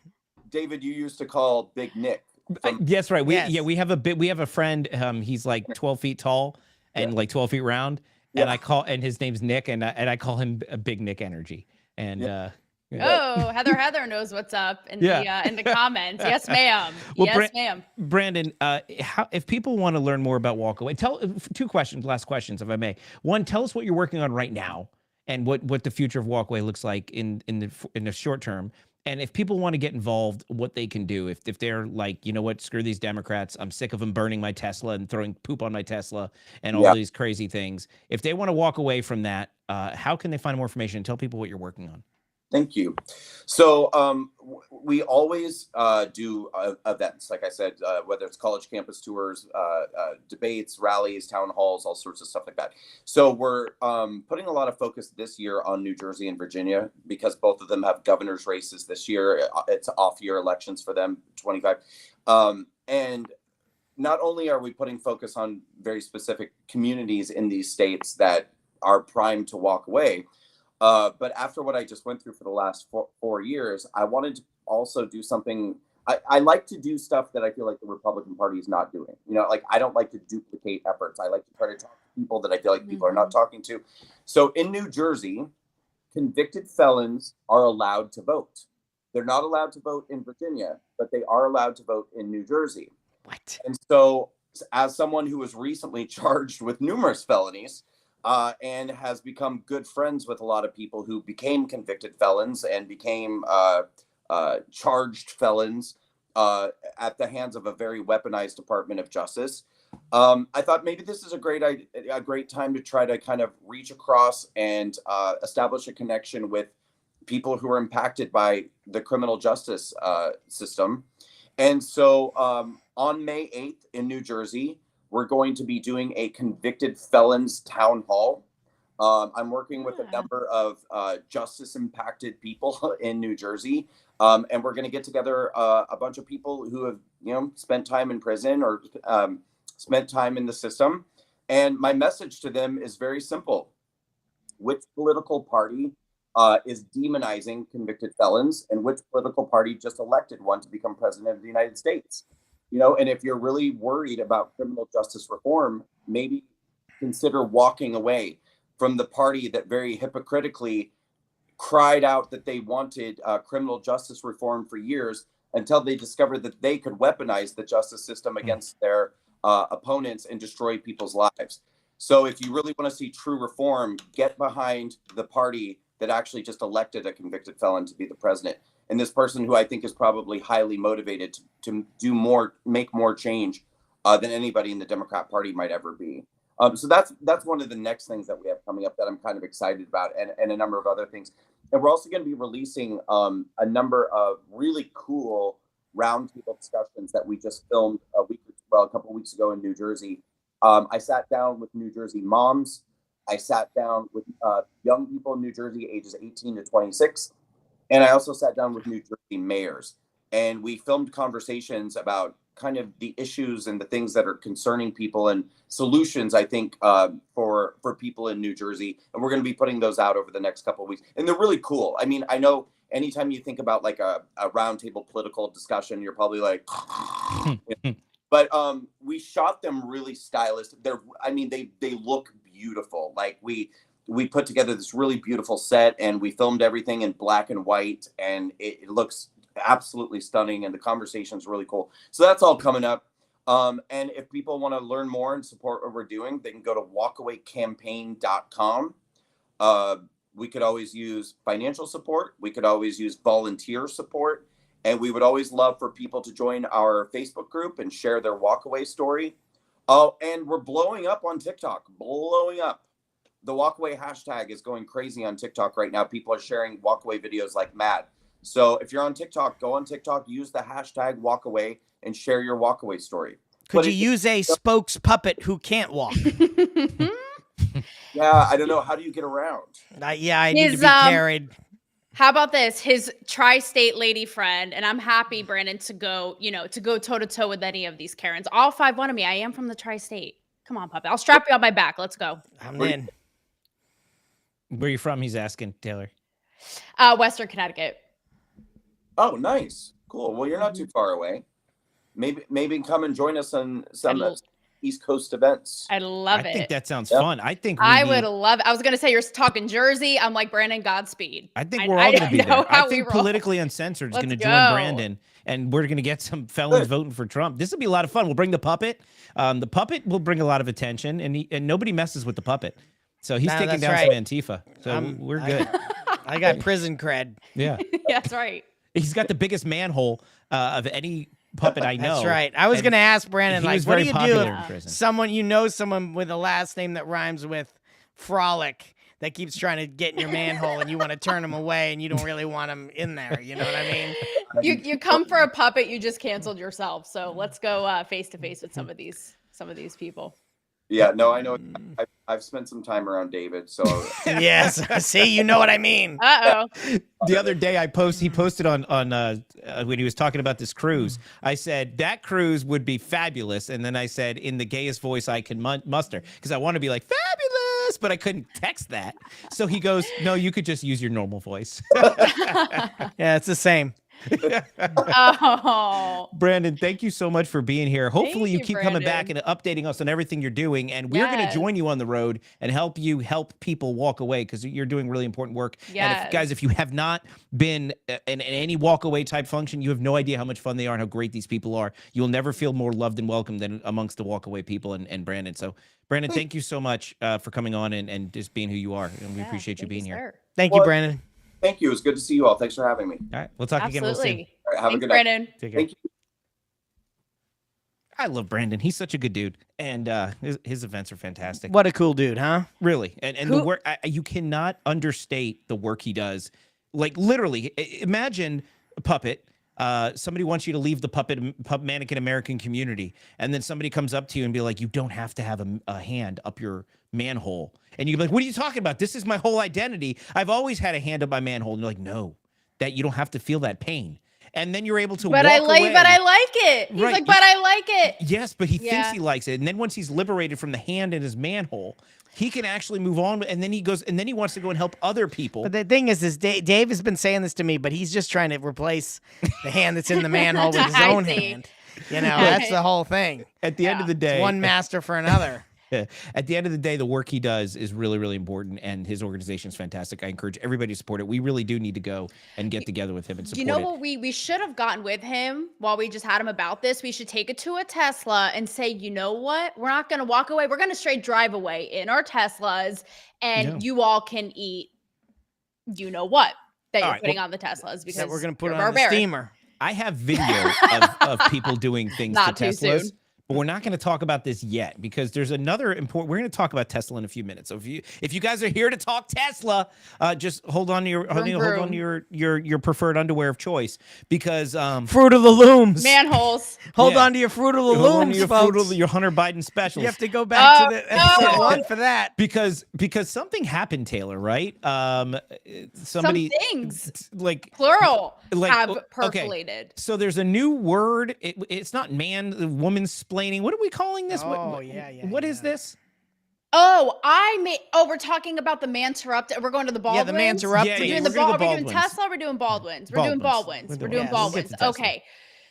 David, you used to call Big Nick. Yes, right. We have a friend. He's like 12 feet tall and like 12 feet round. And his name's Nick, and I call him a Big Nick Energy. And oh, Heather knows what's up in the comments. Yes, ma'am. Well, yes, ma'am. Brandon, if people want to learn more about WalkAway, last questions, if I may. One, tell us what you're working on right now, and what the future of WalkAway looks like in the short term. And if people want to get involved, what they can do, if they're like, you know what, screw these Democrats, I'm sick of them burning my Tesla and throwing poop on my Tesla and all these crazy things. If they want to walk away from that, how can they find more information? Tell people what you're working on. Thank you. So we always do events, like I said, whether it's college campus tours, debates, rallies, town halls, all sorts of stuff like that. So we're putting a lot of focus this year on New Jersey and Virginia because both of them have governor's races this year. It's off-year elections for them, 25. And not only are we putting focus on very specific communities in these states that are primed to walk away, but after what I just went through for the last 4 years, I wanted to also do something. I like to do stuff that I feel like the Republican Party is not doing. You know, like I don't like to duplicate efforts. I like to try to talk to people that I feel like people are not talking to. So in New Jersey, convicted felons are allowed to vote. They're not allowed to vote in Virginia, but they are allowed to vote in New Jersey. What? And so as someone who was recently charged with numerous felonies, and has become good friends with a lot of people who became convicted felons and became charged felons at the hands of a very weaponized Department of Justice. I thought maybe this is a great time to try to kind of reach across and establish a connection with people who are impacted by the criminal justice system. And so on May 8th in New Jersey, we're going to be doing a convicted felons town hall. I'm working with a number of justice impacted people in New Jersey. And we're going to get together a bunch of people who have, spent time in prison or spent time in the system. And my message to them is very simple. Which political party is demonizing convicted felons, and which political party just elected one to become president of the United States? And if you're really worried about criminal justice reform, maybe consider walking away from the party that very hypocritically cried out that they wanted criminal justice reform for years until they discovered that they could weaponize the justice system against their opponents and destroy people's lives. So if you really want to see true reform, get behind the party that actually just elected a convicted felon to be the president. And this person who I think is probably highly motivated to make more change than anybody in the Democrat Party might ever be. So that's one of the next things that we have coming up that I'm kind of excited about, and a number of other things. And we're also going to be releasing a number of really cool roundtable discussions that we just filmed a couple of weeks ago in New Jersey. I sat down with New Jersey moms. I sat down with young people in New Jersey, ages 18 to 26. And I also sat down with New Jersey mayors, and we filmed conversations about kind of the issues and the things that are concerning people and solutions, I think, for people in New Jersey. And we're going to be putting those out over the next couple of weeks. And they're really cool. I mean, I know anytime you think about like a roundtable political discussion, you're probably like, But we shot them really stylistic. They look beautiful. Like we put together this really beautiful set, and we filmed everything in black and white, and it looks absolutely stunning, and the conversation's really cool. So that's all coming up. And if people want to learn more and support what we're doing, they can go to walkawaycampaign.com. We could always use financial support. We could always use volunteer support. And we would always love for people to join our Facebook group and share their walkaway story. Oh, and we're blowing up on TikTok, blowing up. The walkaway hashtag is going crazy on TikTok right now. People are sharing walkaway videos like mad. So if you're on TikTok, go on TikTok, use the hashtag walkaway and share your walkaway story. Could you use a spokes puppet who can't walk? Yeah, I don't know. How do you get around? I need to be carried. How about this? His tri-state lady friend, and I'm happy, Brandon, to go toe-to-toe with any of these Karens. All 5 wanted me. I am from the tri-state. Come on, puppet. I'll strap you on my back. Let's go. I'm in. Where are you from? He's asking, Taylor. Western Connecticut. Oh, nice. Cool. Well, you're not too far away. Maybe come and join us on some East Coast events. I love it. I think that sounds fun. I think I would love it. I was going to say, you're talking Jersey. I'm like, Brandon, Godspeed. I think we're all going to be there. I think Politically Uncensored is going to join Brandon, and we're going to get some felons voting for Trump. This will be a lot of fun. We'll bring the puppet. The puppet will bring a lot of attention, and nobody messes with the puppet. So he's taking down some Antifa. So we're good. I got prison cred. Yeah. Yeah, that's right. He's got the biggest manhole of any puppet I know. That's right. I was going to ask Brandon, like, what do you do if someone with a last name that rhymes with Frolic that keeps trying to get in your manhole and you want to turn him away and you don't really want him in there. You know what I mean? You come for a puppet, you just canceled yourself. So let's go face to face with some of these people. Yeah, no, I know. I've spent some time around David, so yes. See, you know what I mean. The other day, he posted on when he was talking about this cruise. I said that cruise would be fabulous, and then I said in the gayest voice I can muster, because I want to be like fabulous, but I couldn't text that. So he goes, "No, you could just use your normal voice." Yeah, it's the same. Brandon, thank you so much for being here. Hopefully you keep coming back and updating us on everything you're doing, and we're going to join you on the road and help people walk away, because you're doing really important work. And if you have not been in any walk away type function, you have no idea how much fun they are and how great these people are. You'll never feel more loved and welcome than amongst the walk away people and Brandon. So Brandon, thank you so much for coming on and just being who you are, and we appreciate you being here. Thank you, Brandon. Thank you. It was good to see you all. Thanks for having me. All right. We'll talk again real soon. All right, have a good Brandon. night. Take care. Thank you. I love Brandon. He's such a good dude, and his events are fantastic. What a cool dude, huh? Really, and the work you cannot understate the work he does. Like literally, imagine a puppet. Somebody wants you to leave the puppet mannequin American community, and then somebody comes up to you and be like, "You don't have to have a hand up your manhole," and you're like, "What are you talking about? This is my whole identity. I've always had a hand up my manhole." And you're like, "No, that you don't have to feel that pain." And then you're able to walk away. But I like it. He's like, but I like it. Yes, but he thinks he likes it. And then once he's liberated from the hand in his manhole, he can actually move on. And then he goes, and then he wants to go and help other people. But the thing is Dave has been saying this to me, but he's just trying to replace the hand that's in the manhole with his own hand. You know, that's the whole thing. At the end of the day, it's one master for another. At the end of the day, the work he does is really, really important, and his organization is fantastic. I encourage everybody to support it. We really do need to go and get together with him and support it. You know what we should have gotten with him while we just had him about this? We should take it to a Tesla and say, you know what? We're not going to walk away. We're going to straight drive away in our Teslas, and you all can eat, you know what, that you're putting on the Teslas, because we're going to put it on the steamer. I have video of people doing things to Teslas. Soon. But we're not going to talk about this yet, because there's another important. We're going to talk about Tesla in a few minutes. So if you guys are here to talk Tesla, just hold on to your preferred underwear of choice, because Fruit of the Looms, manholes. Hold on to your Fruit of the Looms, folks. Your Hunter Biden specials. You have to go back to the episode 1 for that, because something happened, Taylor. Right? Somebody, some things like plural have percolated. Okay. So there's a new word. It's not woman splaining. What are we calling this? What is this? We're talking about the Manterrupted. We're going to the Baldwins. Yeah, the Manterrupted. We're doing Tesla. We're doing Baldwins. We're doing Baldwins. Okay.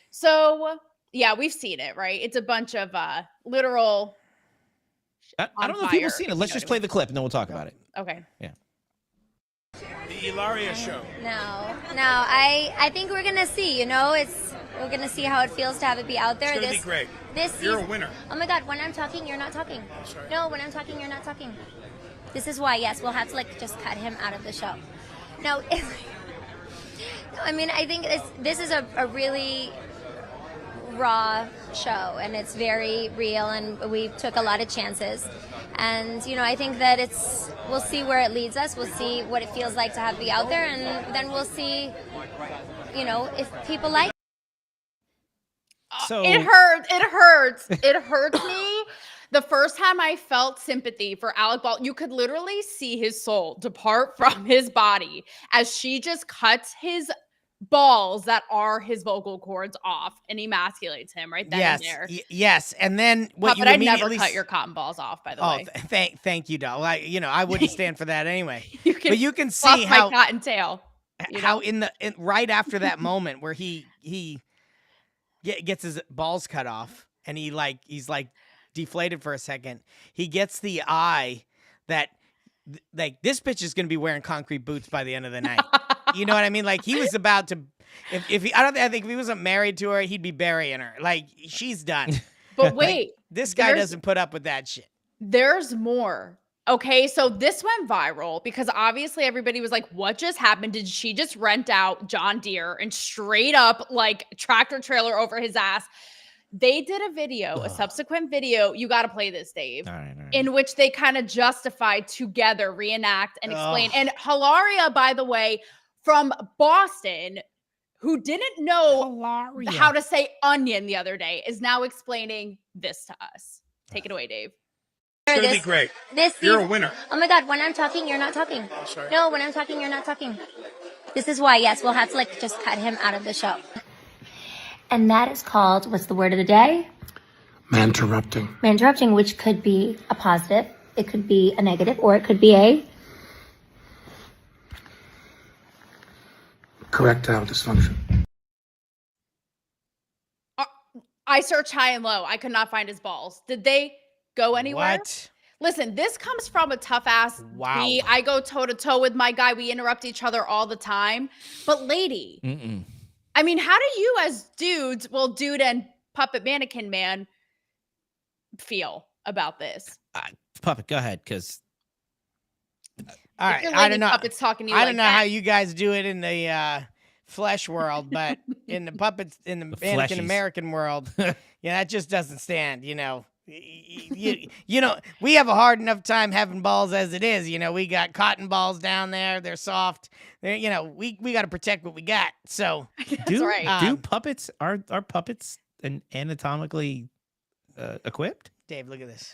So Yeah, we've seen it, right? It's a bunch of literal. I don't know if people have seen it. Let's just play the clip and then we'll talk about it. Okay. Yeah. The Ilaria show. No. I think we're gonna see. We're gonna see how it feels to have it be out there. It's gonna be great. You're a winner. Oh my God! When I'm talking, you're not talking. I'm sorry. No, when I'm talking, you're not talking. This is why. Yes, we'll have to just cut him out of the show. No, I mean I think this is a really raw show, and it's very real, and we took a lot of chances. And I think that we'll see where it leads us. We'll see what it feels like to have be out there, and then we'll see, if people like. So it hurts. It hurts me. The first time I felt sympathy for Alec Baldwin, you could literally see his soul depart from his body as she just cuts his balls that are his vocal cords off and emasculates him right then and there. Yes, and then what you I'd immediately never cut your cotton balls off, by the way. Thank you, doll. I wouldn't stand for that anyway. But you can see how my cotton tail. How right after that moment where he gets his balls cut off and he's deflated for a second, he gets the eye that this bitch is gonna be wearing concrete boots by the end of the night. You know what I mean? He was about to. I think if he wasn't married to her, he'd be burying her. She's done. But wait, this guy doesn't put up with that shit. There's more. Okay, so this went viral because obviously everybody was like, what just happened? Did she just rent out John Deere and straight up tractor trailer over his ass? They did a video, a subsequent video. You got to play this, Dave, all right. In which they kind of justified together, reenact, and explain. And Hilaria, by the way, from Boston, who didn't know how to say onion the other day, is now explaining this to us. Take it away, Dave. It's going to be great. You're a winner. Oh my God, when I'm talking, you're not talking. I'm sorry. No, when I'm talking, you're not talking. This is why, yes, we'll have to just cut him out of the show. And that is called, what's the word of the day? Manterrupting. Manterrupting, which could be a positive, it could be a negative, or it could be a correctile dysfunction. I searched high and low. I could not find his balls. Did they go anywhere? What? Listen, this comes from a tough ass. Wow. I go toe to toe with my guy. We interrupt each other all the time. But lady, I mean, how do you as dudes, dude and puppet mannequin man, feel about this? Puppet, go ahead, because. All right, I don't know. Puppets talking to you I don't know how you guys do it in the flesh world, but in the puppets, in the mannequin American world, that just doesn't stand. We have a hard enough time having balls as it is. We got cotton balls down there; they're soft. We got to protect what we got. So, do puppets are puppets anatomically equipped? Dave, look at this.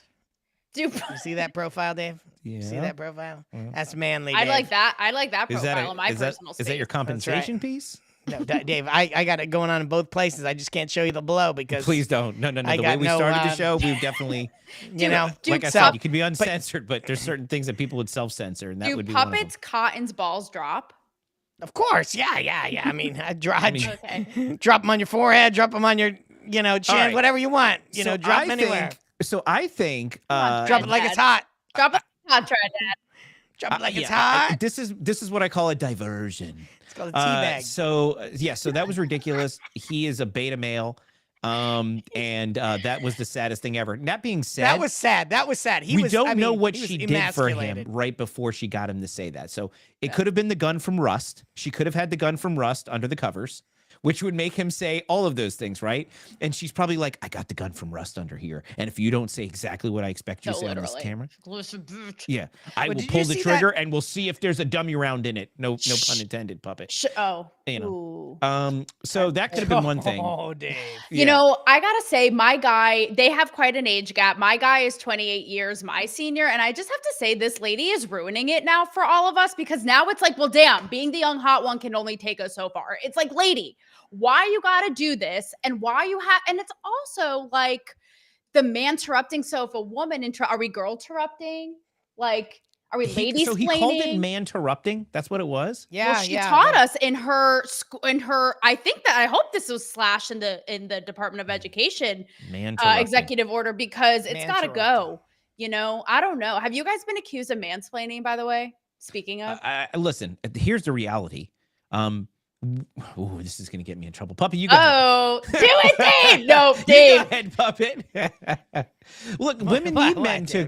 You see that profile, Dave? Yeah. See that profile? That's manly, Dave. I like that. I like that profile in my personal space. Is that your compensation piece? No, Dave, I got it going on in both places. I just can't show you the below because... Please don't. No. The way we started the show, we've definitely... like I said, you can be uncensored, but there's certain things that people would self-censor, and that would be one of them. Do puppets Cotton's balls drop? Of course. Yeah. I mean, drop them on your forehead, drop them on your, chin, right. Whatever you want. Drop them anywhere. So I think drop it like it's hot. Drop it hot, Dad. Drop it like it's hot. This is what I call a diversion. It's called a teabag. So that was ridiculous. He is a beta male. And that was the saddest thing ever. That being said, that was sad. We don't know what she did for him right before she got him to say that. So it could have been the gun from Rust. She could have had the gun from Rust under the covers, which would make him say all of those things, right? And she's probably like, I got the gun from Rust under here. And if you don't say exactly what I expect you to say on this camera, yeah, I will pull the trigger and we'll see if there's a dummy round in it. No pun intended, puppet. So that could have been one thing. Oh, Dave. I gotta say, my guy, they have quite an age gap. My guy is 28 years, my senior. And I just have to say, this lady is ruining it now for all of us, because now it's like, well, damn, being the young hot one can only take us so far. It's like, lady, why you gotta do this, and why you have, and it's also like the man interrupting. So if a woman are we girl interrupting? Like, Are we ladies? So he called it man-terrupting? That's what it was? Yeah, well, she taught us in her I think that I hope this was slashed in the Department of Education executive order because it's got to go. You know, I don't know. Have you guys been accused of mansplaining, by the way? Speaking of, listen, here's the reality. This is going to get me in trouble. Puppy, you go ahead. Do it, Dave. No, Dave. You go ahead, Puppet. Look, women need men to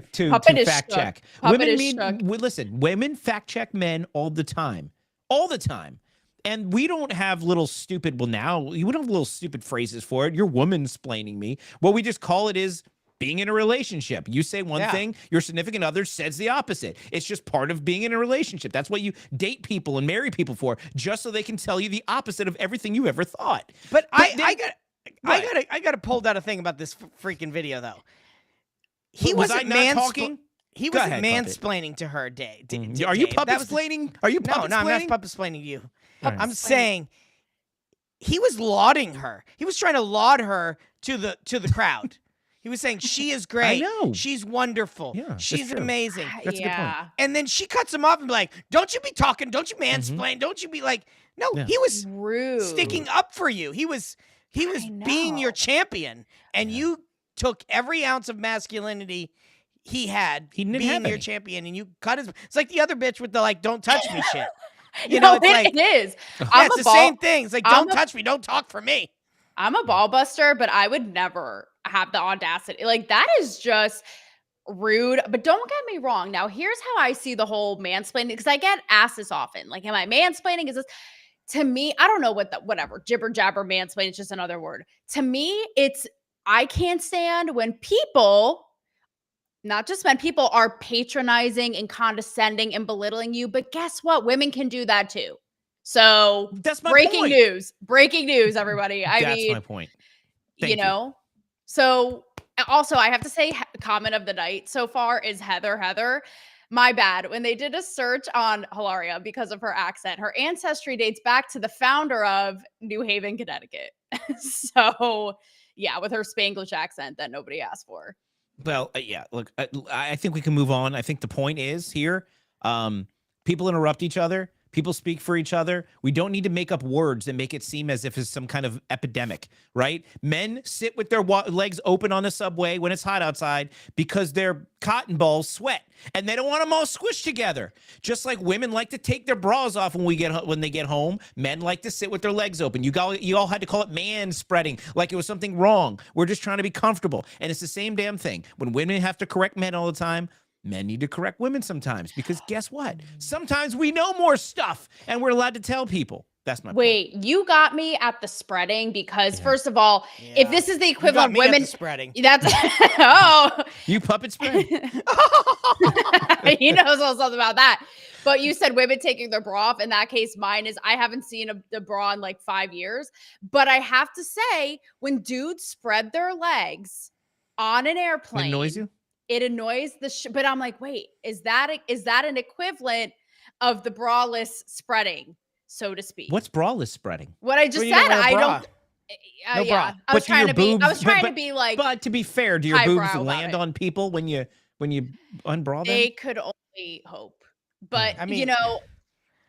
fact check. Women fact check men all the time. All the time. And we don't have little stupid, we don't have little stupid phrases for it. You're woman-splaining me. What we just call it is being in a relationship. You say one thing, your significant other says the opposite. It's just part of being in a relationship. That's what you date people and marry people for, just so they can tell you the opposite of everything you ever thought. But I got to pull out a thing about this freaking video though. He wasn't talking. He wasn't mansplaining to her, Dave. Are you puppet-splaining? Are you puppet-splaining? No, I'm not puppet-splaining you. I'm saying he was lauding her. He was trying to laud her to the crowd. He was saying, she is great. I know. She's wonderful. Yeah, she's amazing. That's a good point. And then she cuts him off and be like, don't you be talking. Don't you mansplain. Don't you be like, no, he was rude. Sticking up for you. He was being your champion. And you took every ounce of masculinity he had being your champion. And you cut his, it's like the other bitch with the like, don't touch me shit. You know, it's like, it is. It's the same thing. It's like, don't touch me. Don't talk for me. I'm a ball buster, but I would never have the audacity. Like, that is just rude. But don't get me wrong. Now, here's how I see the whole mansplaining, because I get asked this often. Like, am I mansplaining? Is this, to me, I don't know whatever, jibber jabber mansplaining, it's just another word. To me, I can't stand when people, not just men, people are patronizing and condescending and belittling you. But guess what? Women can do that too. So that's my breaking point. Breaking news, everybody. That's my point. Thank you. Know, so also I have to say comment of the night so far is Heather. My bad. When they did a search on Hilaria because of her accent, her ancestry dates back to the founder of New Haven, Connecticut. So yeah, with her Spanglish accent that nobody asked for. Well, look, I think we can move on. I think the point is here, people interrupt each other. People speak for each other. We don't need to make up words that make it seem as if it's some kind of epidemic, right? Men sit with their legs open on the subway when it's hot outside because their cotton balls sweat and they don't want them all squished together. Just like women like to take their bras off when they get home, men like to sit with their legs open. You all had to call it man spreading like it was something wrong. We're just trying to be comfortable. And it's the same damn thing. When women have to correct men all the time, men need to correct women sometimes, because guess what? Sometimes we know more stuff and we're allowed to tell people. That's my point. You got me at the spreading because first of all, if this is the equivalent of women spreading, that's you puppet spread. He knows something about that. But you said women taking their bra off. In that case, mine is I haven't seen a bra in like 5 years. But I have to say, when dudes spread their legs on an airplane, It annoys you? It annoys but I'm like, wait, is that an equivalent of the braless spreading, so to speak? What's braless spreading? What I just said, I don't. No bra. I was trying to be like. But to be fair, do your boobs land on people when you unbra them? They could only hope. But I mean,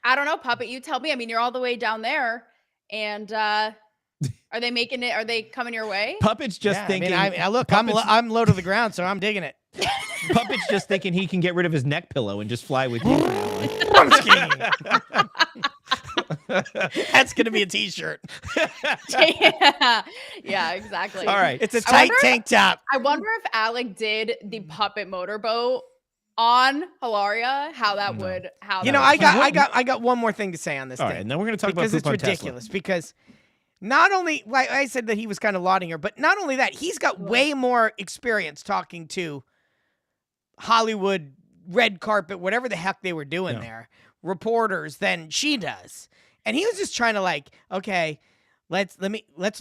I don't know, Puppet. You tell me. I mean, you're all the way down there, and are they making it? Are they coming your way? Puppet's just thinking. Look, I'm low to the ground, so I'm digging it. Puppet's just thinking he can get rid of his neck pillow and just fly with you. That's gonna be a t-shirt. Yeah, exactly. All right, it's a tight tank top. I wonder if Alec did the puppet motorboat on Hilaria, how that would. I got one more thing to say on this. All thing. right, and then we're gonna talk because about it's ridiculous. Because not only, like I said, that he was kind of lauding her, but not only that, he's got way more experience talking to Hollywood red carpet, whatever the heck they were doing there, reporters than she does. And he was just trying to like, okay, let's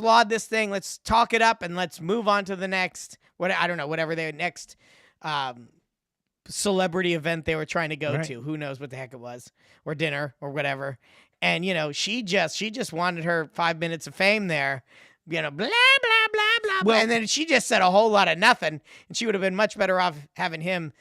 laud this thing, let's talk it up, and let's move on to the next whatever their next celebrity event they were trying to go to. Who knows what the heck it was, or dinner or whatever. And she just wanted her 5 minutes of fame there, blah blah blah blah blah. And then she just said a whole lot of nothing, and she would have been much better off having him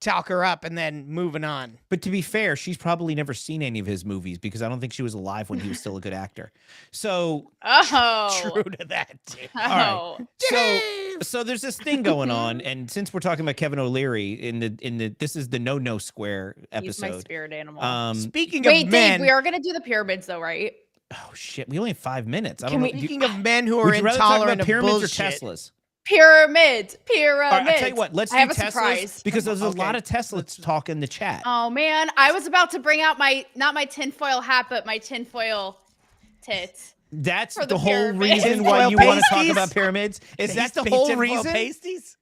talk her up and then moving on. But to be fair, she's probably never seen any of his movies because I don't think she was alive when he was still a good actor. So true to that too. All right. So there's this thing going on, and since we're talking about Kevin O'Leary in the this is the No Square episode. He's my spirit animal. Speaking of men, Dave, we are gonna do the pyramids though, right? Oh shit, we only have 5 minutes. I Can don't we, know. speaking of men who are Would you rather talk intolerant about of pyramids bullshit, or Teslas? Pyramids. All right, I'll tell you what. Let's do I have a Teslas surprise. because there's a lot of Teslas talk in the chat. Oh man, I was about to bring out not my tinfoil hat, but my tinfoil tits. That's for the whole pyramids. reason why you want to talk about pyramids. Is that the whole reason? Pasties?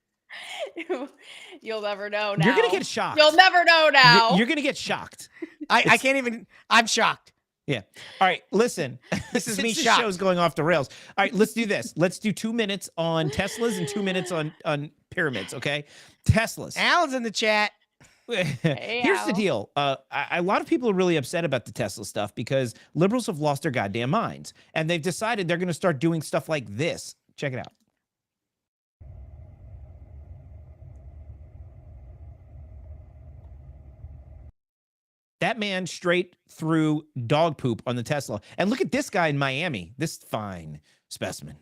You'll never know now. You're gonna get shocked. You'll never know now. You're gonna get shocked. I can't even. I'm shocked. Yeah. All right. Listen, This is me the shocked. show's going off the rails. All right. Let's do this. Let's do 2 minutes on Teslas and 2 minutes on pyramids. Okay. Teslas. Alan's in the chat. Here's the Al. deal. A lot of people are really upset about the Tesla stuff because liberals have lost their goddamn minds and they've decided they're going to start doing stuff like this. Check it out. That man straight through dog poop on the Tesla. And look at this guy in Miami, this fine specimen.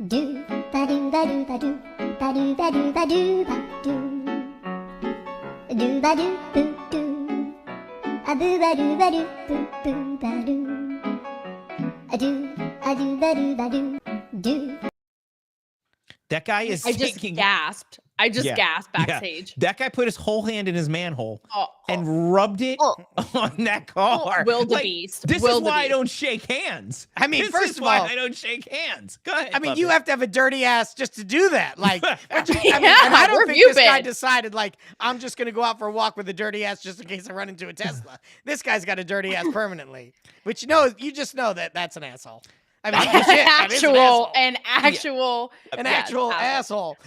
Do ba do ba do ba do ba do ba do ba do ba do ba do boo do a boo ba do boo boo ba do a do ba do. That guy is I just taking... gasped. I just gasped backstage. Yeah. That guy put his whole hand in his manhole and rubbed it on that car. Wildebeest. This is why I don't shake hands. I mean, this first is of why all, I don't shake hands. Go ahead. I mean, Puppet. you have to have a dirty ass just to do that. Like, and where I don't have think you this guy been? decided, like, I'm just going to go out for a walk with a dirty ass just in case I run into a Tesla. This guy's got a dirty ass permanently. Which, you just know that that's an asshole. I mean, legit, that is an actual asshole.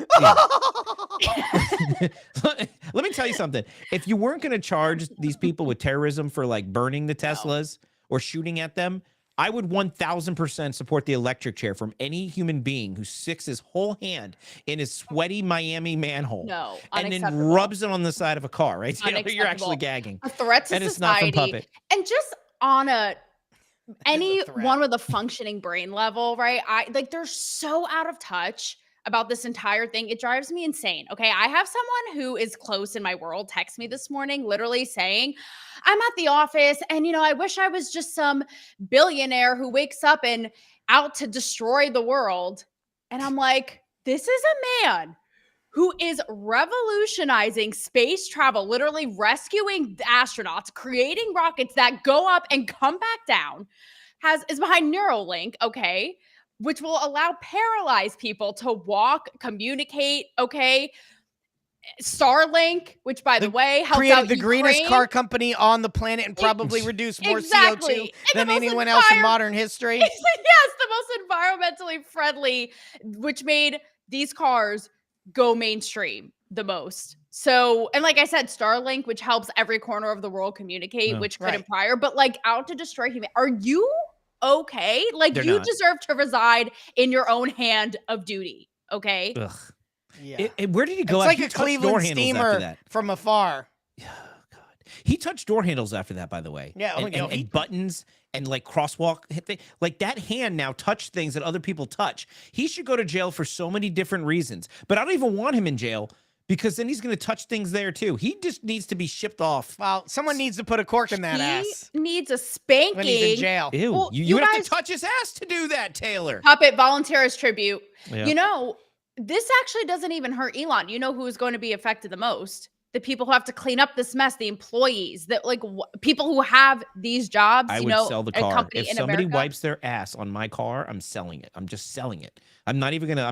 Let me tell you something. If you weren't going to charge these people with terrorism for like burning the Teslas or shooting at them, I would 1000% support the electric chair from any human being who sticks his whole hand in his sweaty Miami manhole and then rubs it on the side of a car, right? You're actually gagging. A threat to and it's not from society. Puppet. And just on anyone with a functioning brain level, right? They're so out of touch about this entire thing. It drives me insane. Okay. I have someone who is close in my world text me this morning, literally saying, I'm at the office and, I wish I was just some billionaire who wakes up and out to destroy the world. And I'm like, this is a man who is revolutionizing space travel, literally rescuing astronauts, creating rockets that go up and come back down, is behind Neuralink, okay, which will allow paralyzed people to walk, communicate, okay. Starlink, which by the way, helps created out the Ukraine. greenest car company on the planet and probably reduced more CO2 than anyone else in modern history. Yes, the most environmentally friendly, which made these cars go mainstream the most. So, and like I said, Starlink, which helps every corner of the world communicate, which couldn't prior, but like out to destroy humanity. Are you okay? Like They're you not. deserve to reside in your own hand of duty. Okay. Ugh. Yeah. Where did he go? It's He like a touched door Cleveland handles steamer after that. from afar. He touched door handles after that, by the way. Yeah, and buttons and like crosswalk thing. Like that hand now touched things that other people touch. He should go to jail for so many different reasons. But I don't even want him in jail because then he's going to touch things there too. He just needs to be shipped off. Well, someone needs to put a cork in that ass. Needs a spanking when he's in jail. Ew, Well, you have guys- to touch his ass to do that, Taylor. Puppet volunteers tribute. Yeah. This actually doesn't even hurt Elon. You know who is going to be affected the most? The people who have to clean up this mess, the employees, that people who have these jobs. I would sell the a car. company If in somebody America. wipes their ass on my car, I'm selling it. I'm just selling it. I'm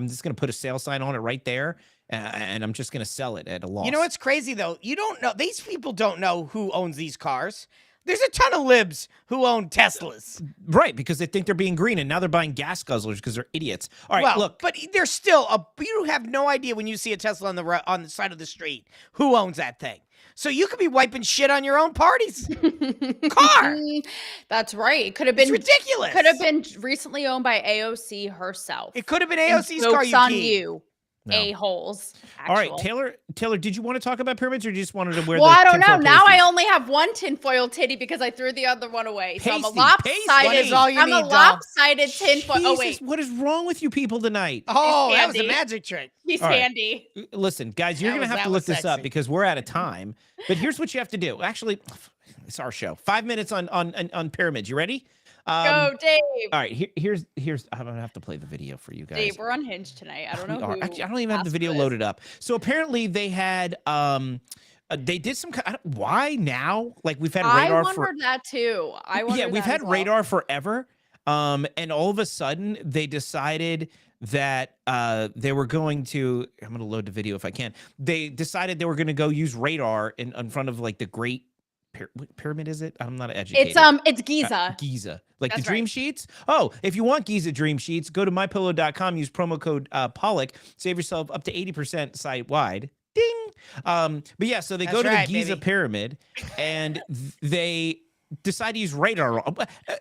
just gonna put a sale sign on it right there, and I'm just gonna sell it at a loss. You know what's crazy though? You don't know. These people don't know who owns these cars. There's a ton of libs who own Teslas. Right, because they think they're being green, and now they're buying gas guzzlers because they're idiots. All right, well, look. but there's still you have no idea when you see a Tesla on the side of the street who owns that thing. So you could be wiping shit on your own party's car. That's right. It could have been ridiculous. Could have been recently owned by AOC herself. It could have been AOC's And car. joke's on Yuki. you. a-holes. All right, Taylor, did you want to talk about pyramids, or you just wanted to wear? Well, the I don't know. tinfoil Now I pasties? only have one tinfoil titty because I threw the other one away. So I'm a Pasty, lopsided. What is all you I'm need, a doll? lopsided tinfoil. Oh Jesus, wait, what is wrong with you people tonight? Oh, that was a handy. magic trick. he's All right. handy. Listen, guys, you're That going to was- have to that look was this up sexy. because we're out of time. But here's what you have to do. Actually, it's our show. 5 minutes on pyramids. You ready? Go, Dave. All right, here's. I'm gonna have to play the video for you guys. Dave, we're unhinged tonight. I don't know who. Actually, I don't even have the video loaded up. So apparently they had they did some kind. Why now? Like we've had radar I wondered that too. we've had radar forever. And all of a sudden they decided that they were going to. I'm gonna load the video if I can. They decided they were gonna go use radar in front of like the Great. What pyramid is it? I'm not educated. It's Giza. Giza, like That's the dream right. sheets. Oh, if you want Giza dream sheets, go to mypillow.com. Use promo code Pollock. Save yourself up to 80% site wide. Ding. But yeah, so they go to the Giza pyramid, and they decide to use radar.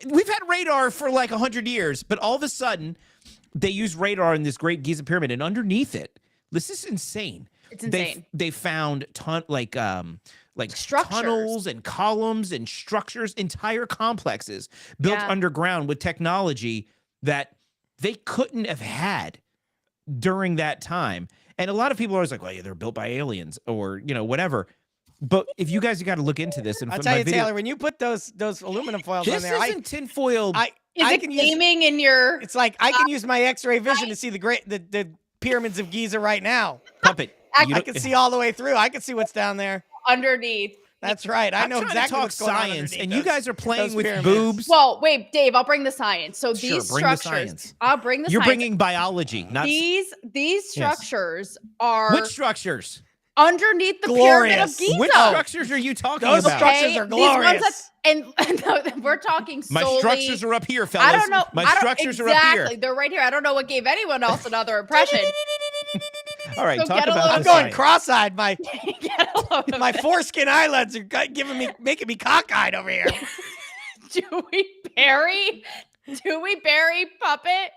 We've had radar for like 100 years, but all of a sudden, they use radar in this Great Giza pyramid, and underneath it, this is insane. It's insane. They found Structures. tunnels and columns and structures, entire complexes built underground with technology that they couldn't have had during that time. And a lot of people are always like, well, yeah, they're built by aliens or, whatever. But if you guys got to look into this, and I'll tell you, Taylor, when you put those aluminum foils on this there, isn't tinfoil. Is it gleaming in your? It's like I can use my X-ray vision to see the pyramids of Giza right now. Puppet, I can see all the way through. I can see what's down there. Underneath. That's right. I know I'm trying exactly to talk what's going on science, underneath and you guys are playing those with pyramids. boobs. Well, wait, Dave, I'll bring the science. So Sure, these bring the structures, science. I'll bring the You're science. bringing biology, not These structures are Which structures? underneath the pyramid of Glorious. Giza. Which structures are you talking Those about? structures are These ones glorious. and we're talking My solely. structures are up here, fellas. I don't know. My I don't- structures exactly. are up here. They're right here. I don't know what gave anyone else another impression. All right, So talk get a about load the I'm going science. cross-eyed. My My foreskin eyelids are making me cockeyed over here. Do we bury Puppet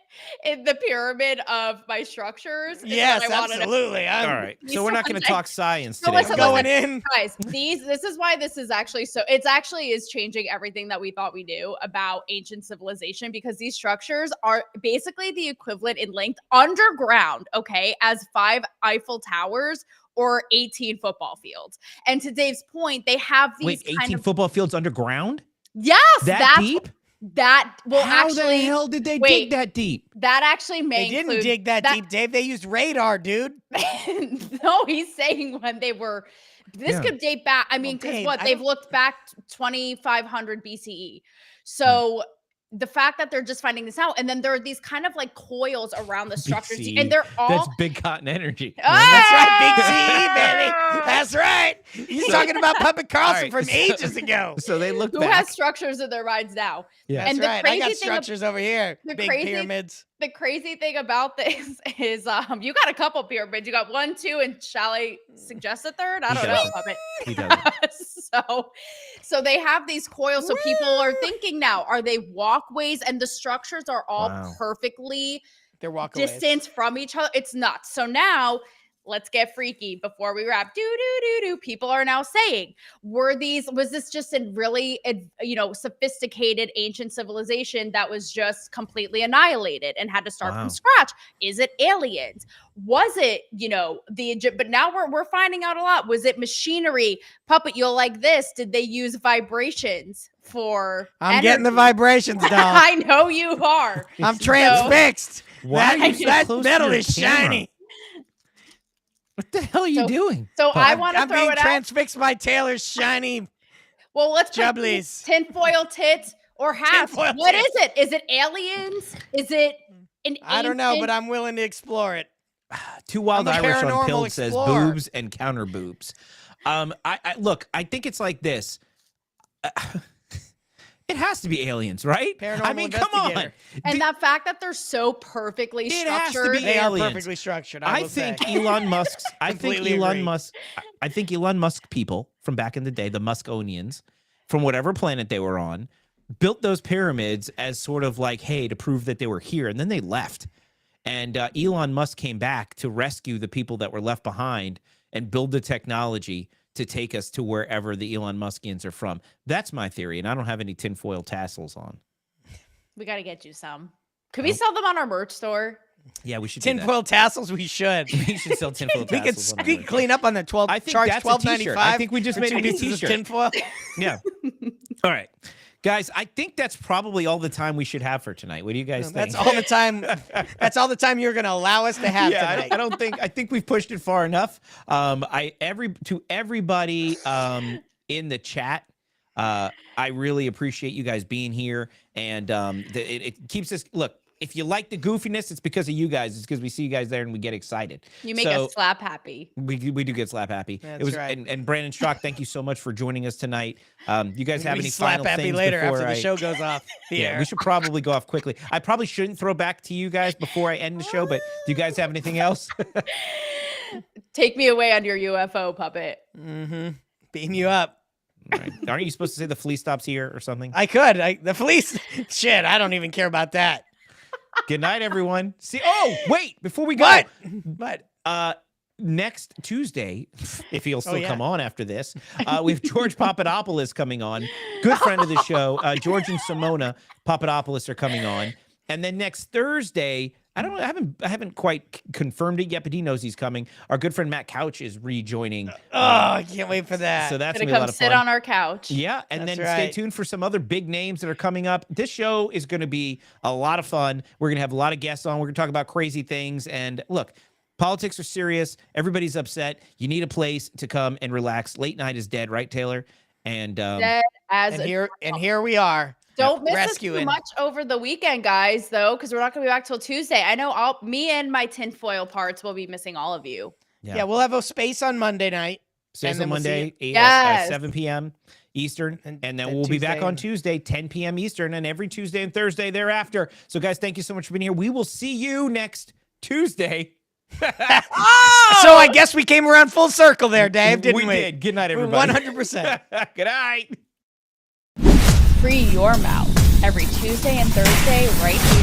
in the pyramid of my structures? Is Yes, what I wanted to- absolutely. All right, so we're not going to talk science So today. listen, Going listen, in. guys. This is why this is actually so. It's actually is changing everything that we thought we knew about ancient civilization, because these structures are basically the equivalent in length underground, okay, as 5 Eiffel Towers or 18 football fields. And to Dave's point, they have these Wait, 18 kind of football fields underground? yes, That that's deep? that will How actually. the hell did they wait, dig that deep? That actually may They didn't include dig that deep, Dave. They used radar, dude. No, he's saying when they were. This Yeah. could date back. I mean, because Dave, what I they've don't- looked back 2,500 BCE. So the fact that they're just finding this out, and then there are these kind of like coils around the structures, BCE. and they're all. That's Big Cotton Energy. That's right, Big CE, baby. That's right. He's talking about Puppet Carlson All right, from ages ago. So they look Who back. has structures in their minds now? Yeah. That's And the right. I crazy got thing ab- structures over here. the Big crazy- pyramids. The crazy thing about this is, you got a couple pyramids. You got 1, 2, and shall I suggest a third? I He don't know, doesn't. Puppet. He doesn't. So they have these coils. So people are thinking now, are they walkways? And the structures are all Wow. perfectly They're walkaways. distance from each other. It's nuts. So now let's get freaky before we wrap. People are now saying, was this just a really, sophisticated ancient civilization that was just completely annihilated and had to start Wow. from scratch? Is it aliens? Was it, the Egypt? But now we're finding out a lot. Was it machinery? Puppet, you'll like this. Did they use vibrations for I'm getting the energy? vibrations, doll. I know you are. I'm transfixed. Why are you so that close to metal your is camera? shiny. What the hell are you doing? So I I'm- want to I'm throw being it out. transfixed by Taylor's shiny. Well, let's put Jubblies. tinfoil tits or hats. Tinfoil What tits. is it? Is it aliens? Is it an I don't know, ancient- but I'm willing to explore it. Too Wild I'm a Irish on paranormal Pilled says explorer. boobs and counter boobs. I look, I think it's like this. It has to be aliens, right? Paranormal I mean, come on. investigator. And that fact that they're so perfectly It has to structured. be They are aliens. perfectly structured. I will think say. Elon Musk's. I think Completely Elon agree. Musk. I think Elon Musk people from back in the day, the Muskonians, from whatever planet they were on, built those pyramids as sort of like, hey, to prove that they were here, and then they left. And Elon Musk came back to rescue the people that were left behind and build the technology to take us to wherever the Elon Muskians are from. That's my theory, and I don't have any tinfoil tassels on. We got to get you some. Could we sell them on our merch store? Yeah, we should. Tinfoil tassels. We should. We should sell tinfoil tassels. We could clean up on the 12. I think charge that's $12.95. I think we just made a new pieces of t-shirt. Tinfoil. Yeah. All right, guys. I think that's probably all the time we should have for tonight. What do you guys think? That's all the time. That's all the time you're going to allow us to have tonight. I don't think. I think we've pushed it far enough. To everybody in the chat. I really appreciate you guys being here, and it keeps us. Look, if you like the goofiness, it's because of you guys. It's because we see you guys there and we get excited. You make us slap happy. We do get slap happy. That's right. And Brandon Strzok, thank you so much for joining us tonight. You guys have any slap final happy things later before after the show goes off the air? We should probably go off quickly. I probably shouldn't throw back to you guys before I end the show, but do you guys have anything else? Take me away on your UFO puppet. Mm-hmm. Beam you up. All right. Aren't you supposed to say the flea stops here or something? I could. The fleece. Shit, I don't even care about that. Good night, everyone. See. Oh, wait! Before we go, what? Next Tuesday, if he'll still come on after this, we have George Papadopoulos coming on. Good friend of the show. George and Simona Papadopoulos are coming on, and then next Thursday. I don't know. I haven't quite confirmed it yet, but he knows he's coming. Our good friend Matt Couch is rejoining. I can't wait for that. So that's gonna gonna be a lot come of fun. sit on our couch. Yeah, and That's then right. stay tuned for some other big names that are coming up. This show is going to be a lot of fun. We're going to have a lot of guests on. We're going to talk about crazy things. And look, politics are serious. Everybody's upset. You need a place to come and relax. Late night is dead, right, Taylor? And Dead as and here we are. Don't miss rescuing. us too much over the weekend, guys, though, because we're not going to be back till Tuesday. I know me and my tinfoil parts will be missing all of you. Yeah, we'll have a space on Monday night. Stays then on we'll see Monday, you. Yes. 7 p.m. Eastern, and then and we'll be back Tuesday. on Tuesday, 10 p.m. Eastern, and every Tuesday and Thursday thereafter. So, guys, thank you so much for being here. We will see you next Tuesday. So I guess we came around full circle there, Dave, didn't we? We did. Good night, everybody. 100%. Good night. Free your mouth every Tuesday and Thursday right here